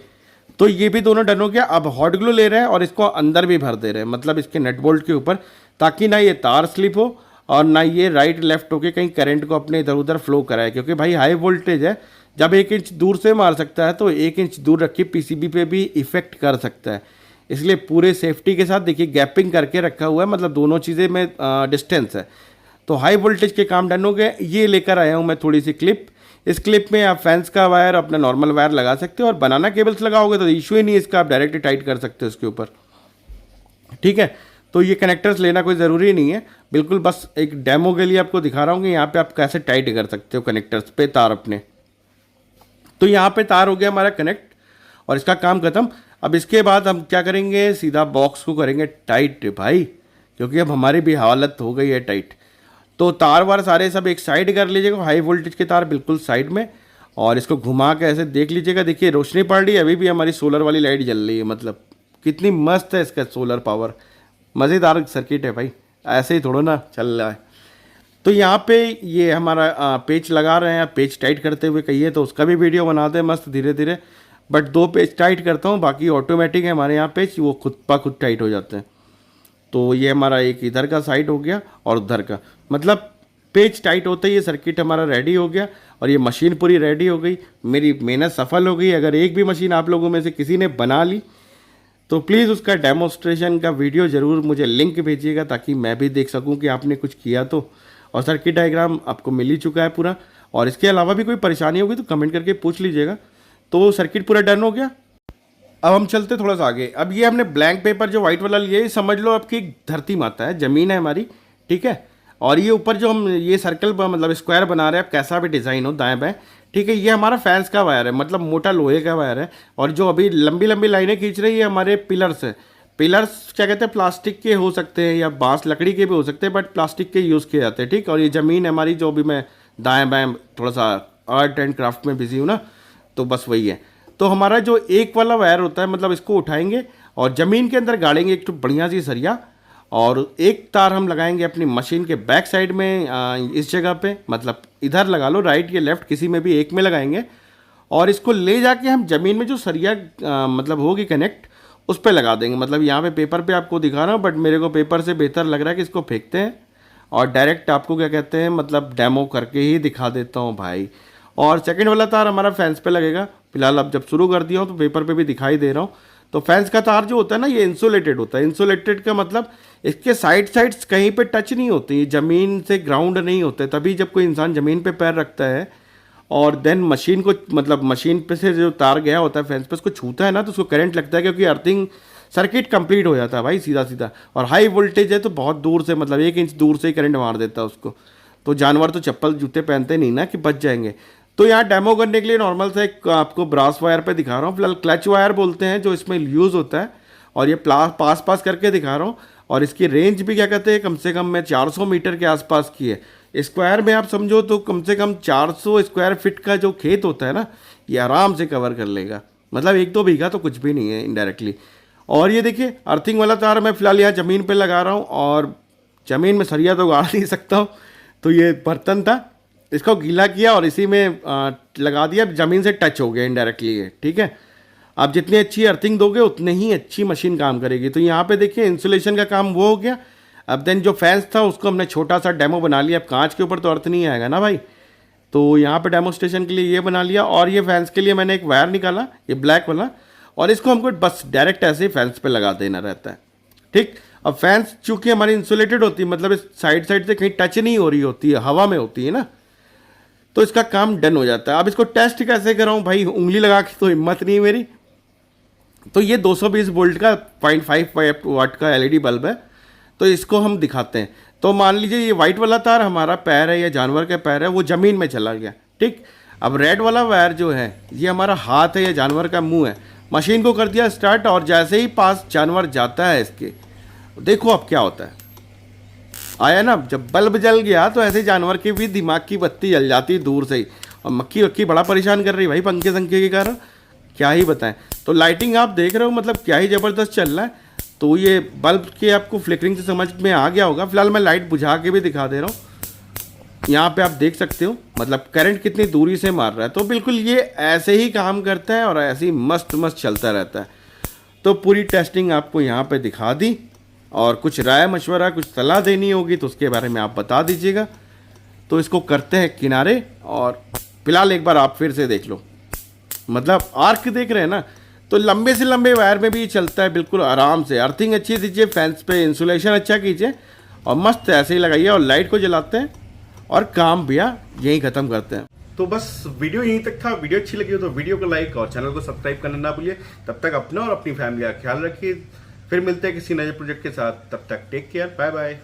तो ये भी दोनों डन हो गया। अब हॉट ग्लू ले रहे हैं और इसको अंदर भी भर दे रहे हैं, मतलब इसके नट बोल्ट के ऊपर, ताकि ना ये तार स्लिप हो और ना ये राइट लेफ्ट होके कहीं करंट को अपने इधर उधर फ्लो कराए, क्योंकि भाई हाई वोल्टेज है, जब 1 इंच दूर से मार सकता है तो 1 इंच दूर रख के पीसीबी पे भी इफेक्ट कर सकता है। इसलिए पूरे सेफ्टी के साथ देखिए गैपिंग करके रखा हुआ है, मतलब दोनों चीज़ें में डिस्टेंस है। तो हाई वोल्टेज के काम डन हो गए। ये लेकर आया हूँ मैं थोड़ी सी क्लिप, इस क्लिप में आप फैंस का वायर, अपना नॉर्मल वायर लगा सकते हो, और बनाना केबल्स लगाओगे तो इशू ही नहीं, इसका आप डायरेक्ट टाइट कर सकते हो उसके ऊपर, ठीक है। तो ये कनेक्टर्स लेना कोई ज़रूरी नहीं है, बिल्कुल बस एक डेमो के लिए आपको दिखा रहा हूँ कि यहाँ पे आप कैसे टाइट कर सकते हो कनेक्टर्स पे तार अपने। तो यहाँ पे तार हो गया हमारा कनेक्ट और इसका काम खत्म। अब इसके बाद हम क्या करेंगे, सीधा बॉक्स को करेंगे टाइट भाई, क्योंकि अब हमारी भी हालत हो गई है टाइट। तो तार वार सारे सब एक साइड कर लीजिएगा, हाई वोल्टेज के तार बिल्कुल साइड में, और इसको घुमा के ऐसे देख लीजिएगा। देखिए रोशनी पड़ रही है, अभी भी हमारी सोलर वाली लाइट जल रही है, मतलब कितनी मस्त है इसका सोलर पावर। मज़ेदार सर्किट है भाई, ऐसे ही थोड़ा ना चल रहा है। तो यहाँ पे ये हमारा पेच लगा रहे हैं, पेच टाइट करते हुए कहिए तो उसका भी वीडियो बनाते हैं मस्त धीरे धीरे, बट 2 पेच टाइट करता हूँ, बाकी ऑटोमेटिक है हमारे यहाँ पेच, वो खुद ब खुद टाइट हो जाते हैं। तो ये हमारा एक इधर का साइड हो गया और उधर का, मतलब पेच टाइट होते ही ये सर्किट हमारा रेडी हो गया और ये मशीन पूरी रेडी हो गई। मेरी मेहनत सफल हो गई। अगर एक भी मशीन आप लोगों में से किसी ने बना ली तो प्लीज़ उसका डेमोस्ट्रेशन का वीडियो ज़रूर मुझे लिंक भेजिएगा, ताकि मैं भी देख सकूं कि आपने कुछ किया तो। और सर्किट डायग्राम आपको मिल ही चुका है पूरा, और इसके अलावा भी कोई परेशानी होगी तो कमेंट करके पूछ लीजिएगा। तो सर्किट पूरा डन हो गया। अब हम चलते थोड़ा सा आगे। अब ये हमने ब्लैंक पेपर जो वाइट वाला लिए, समझ लो आपकी धरती माता है, ज़मीन है हमारी, ठीक है। और ये ऊपर जो हम ये सर्कल मतलब स्क्वायर बना रहे हैं, आप कैसा भी डिज़ाइन हो दाएं बाएं, ठीक है। ये हमारा फैंस का वायर है, मतलब मोटा लोहे का वायर है। और जो अभी लंबी लंबी लाइनें खींच रही है हमारे पिलर्स है। पिलर्स क्या कहते हैं, प्लास्टिक के हो सकते हैं या बांस लकड़ी के भी हो सकते हैं, बट प्लास्टिक के यूज़ किए जाते हैं, ठीक। और ये ज़मीन हमारी, जो भी मैं दाएं बाएं थोड़ा सा आर्ट एंड क्राफ्ट में बिजी हूँ ना, तो बस वही है। तो हमारा जो एक वाला वायर होता है, मतलब इसको उठाएंगे और ज़मीन के अंदर गाड़ेंगे एक तो बढ़िया सी सरिया, और एक तार हम लगाएंगे अपनी मशीन के बैक साइड में, इस जगह पे, मतलब इधर लगा लो, राइट या लेफ्ट किसी में भी एक में लगाएंगे, और इसको ले जाके हम ज़मीन में जो सरिया मतलब होगी कनेक्ट, उस पर लगा देंगे। मतलब यहाँ पे पेपर पे आपको दिखा रहा हूँ, बट मेरे को पेपर से बेहतर लग रहा है कि इसको फेंकते हैं और डायरेक्ट आपको क्या कहते हैं, मतलब डेमो करके ही दिखा देता हूँ भाई। और सेकंड वाला तार हमारा फैंस पे लगेगा। फिलहाल अब जब शुरू कर दिया हूँ तो पेपर पे भी दिखाई दे रहा हूँ। तो फैंस का तार जो होता है ना, ये इंसुलेटेड होता है। इंसुलेटेड का मतलब इसके साइड्स कहीं पे टच नहीं होती, ज़मीन से ग्राउंड नहीं होते। तभी जब कोई इंसान ज़मीन पे पैर रखता है और देन मशीन को, मतलब मशीन पे से जो तार गया होता है फैंस पे, उसको छूता है ना, तो उसको करंट लगता है, क्योंकि अर्थिंग सर्किट कंप्लीट हो जाता है भाई सीधा सीधा। और हाई वोल्टेज है तो बहुत दूर से, मतलब 1 इंच दूर से ही करंट मार देता है उसको। तो जानवर तो चप्पल जूते पहनते नहीं ना कि बच जाएंगे। तो यहाँ डेमो करने के लिए नॉर्मल सा एक आपको ब्रास वायर पे दिखा रहा हूँ। फिलहाल क्लच वायर बोलते हैं जो इसमें यूज़ होता है, और ये पास करके दिखा रहा हूँ। और इसकी रेंज भी क्या कहते हैं, कम से कम मैं 400 मीटर के आसपास की है। स्क्वायर में आप समझो तो कम से कम 400 स्क्वायर फीट का जो खेत होता है ना, ये आराम से कवर कर लेगा। मतलब 1-2 बीघा तो कुछ भी नहीं है इनडायरेक्टली। और ये देखिए अर्थिंग वाला तार मैं फिलहाल यहाँ ज़मीन पे लगा रहा हूँ, और ज़मीन में सरिया तो गाड़ नहीं सकता हूँ। तो ये बर्तन था, इसको गीला किया और इसी में लगा दिया, ज़मीन से टच हो गया इनडायरेक्टली ये, ठीक है। आप जितनी अच्छी अर्थिंग दोगे उतनी ही अच्छी मशीन काम करेगी। तो यहाँ पे देखिए इंसुलेशन का काम वो हो गया। अब देन जो फैंस था उसको हमने छोटा सा डेमो बना लिया। अब कांच के ऊपर तो अर्थ नहीं आएगा ना भाई, तो यहाँ पे डेमोस्ट्रेशन के लिए ये बना लिया। और ये फैंस के लिए मैंने एक वायर निकाला, ये ब्लैक वाला, और इसको हमको बस डायरेक्ट ऐसे ही फैंस पे लगा देना रहता है। ठीक, अब फैंस चूंकि हमारी इंसुलेटेड होती है, मतलब इस साइड साइड से कहीं टच नहीं हो रही होती है, हवा में होती है ना, तो इसका काम डन हो जाता है। अब इसको टेस्ट कैसे कराऊं भाई, उंगली लगा के तो हिम्मत नहीं है मेरी। तो ये 220 वोल्ट का 0.5 वाट का एलईडी बल्ब है, तो इसको हम दिखाते हैं। तो मान लीजिए ये वाइट वाला तार हमारा पैर है या जानवर का पैर है, वो ज़मीन में चला गया। ठीक, अब रेड वाला वायर जो है ये हमारा हाथ है या जानवर का मुंह है। मशीन को कर दिया स्टार्ट, और जैसे ही पास जानवर जाता है इसके, देखो अब क्या होता है, आया ना, जब बल्ब जल गया तो ऐसे जानवर की भी दिमाग की बत्ती जल जाती है दूर से ही। और मक्खी वक्की बड़ा परेशान कर रही भाई पंखे संखे के कारण, क्या ही बताएं। तो लाइटिंग आप देख रहे हो, मतलब क्या ही ज़बरदस्त चल रहा है। तो ये बल्ब के आपको फ्लिकरिंग से समझ में आ गया होगा। फिलहाल मैं लाइट बुझा के भी दिखा दे रहा हूँ। यहाँ पे आप देख सकते हो मतलब करंट कितनी दूरी से मार रहा है। तो बिल्कुल ये ऐसे ही काम करता है और ऐसे ही मस्त मस्त चलता रहता है। तो पूरी टेस्टिंग आपको यहाँ पे दिखा दी, और कुछ राय मशवरा कुछ सलाह देनी होगी तो उसके बारे में आप बता दीजिएगा। तो इसको करते हैं किनारे, और फिलहाल एक बार आप फिर से देख लो, मतलब आर्क देख रहे हैं ना, तो लंबे से लंबे वायर में भी चलता है बिल्कुल आराम से। अर्थिंग अच्छी दीजिए, फैंस पे इंसुलेशन अच्छा कीजिए, और मस्त ऐसे ही लगाइए, और लाइट को जलाते हैं और काम भैया यहीं ख़त्म करते हैं। तो बस वीडियो यहीं तक था। वीडियो अच्छी लगी हो तो वीडियो को लाइक और चैनल को सब्सक्राइब करना ना भूलिए। तब तक अपना और अपनी फैमिली का ख्याल रखिए। फिर मिलते हैं किसी नए प्रोजेक्ट के साथ, तब तक टेक केयर, बाय बाय।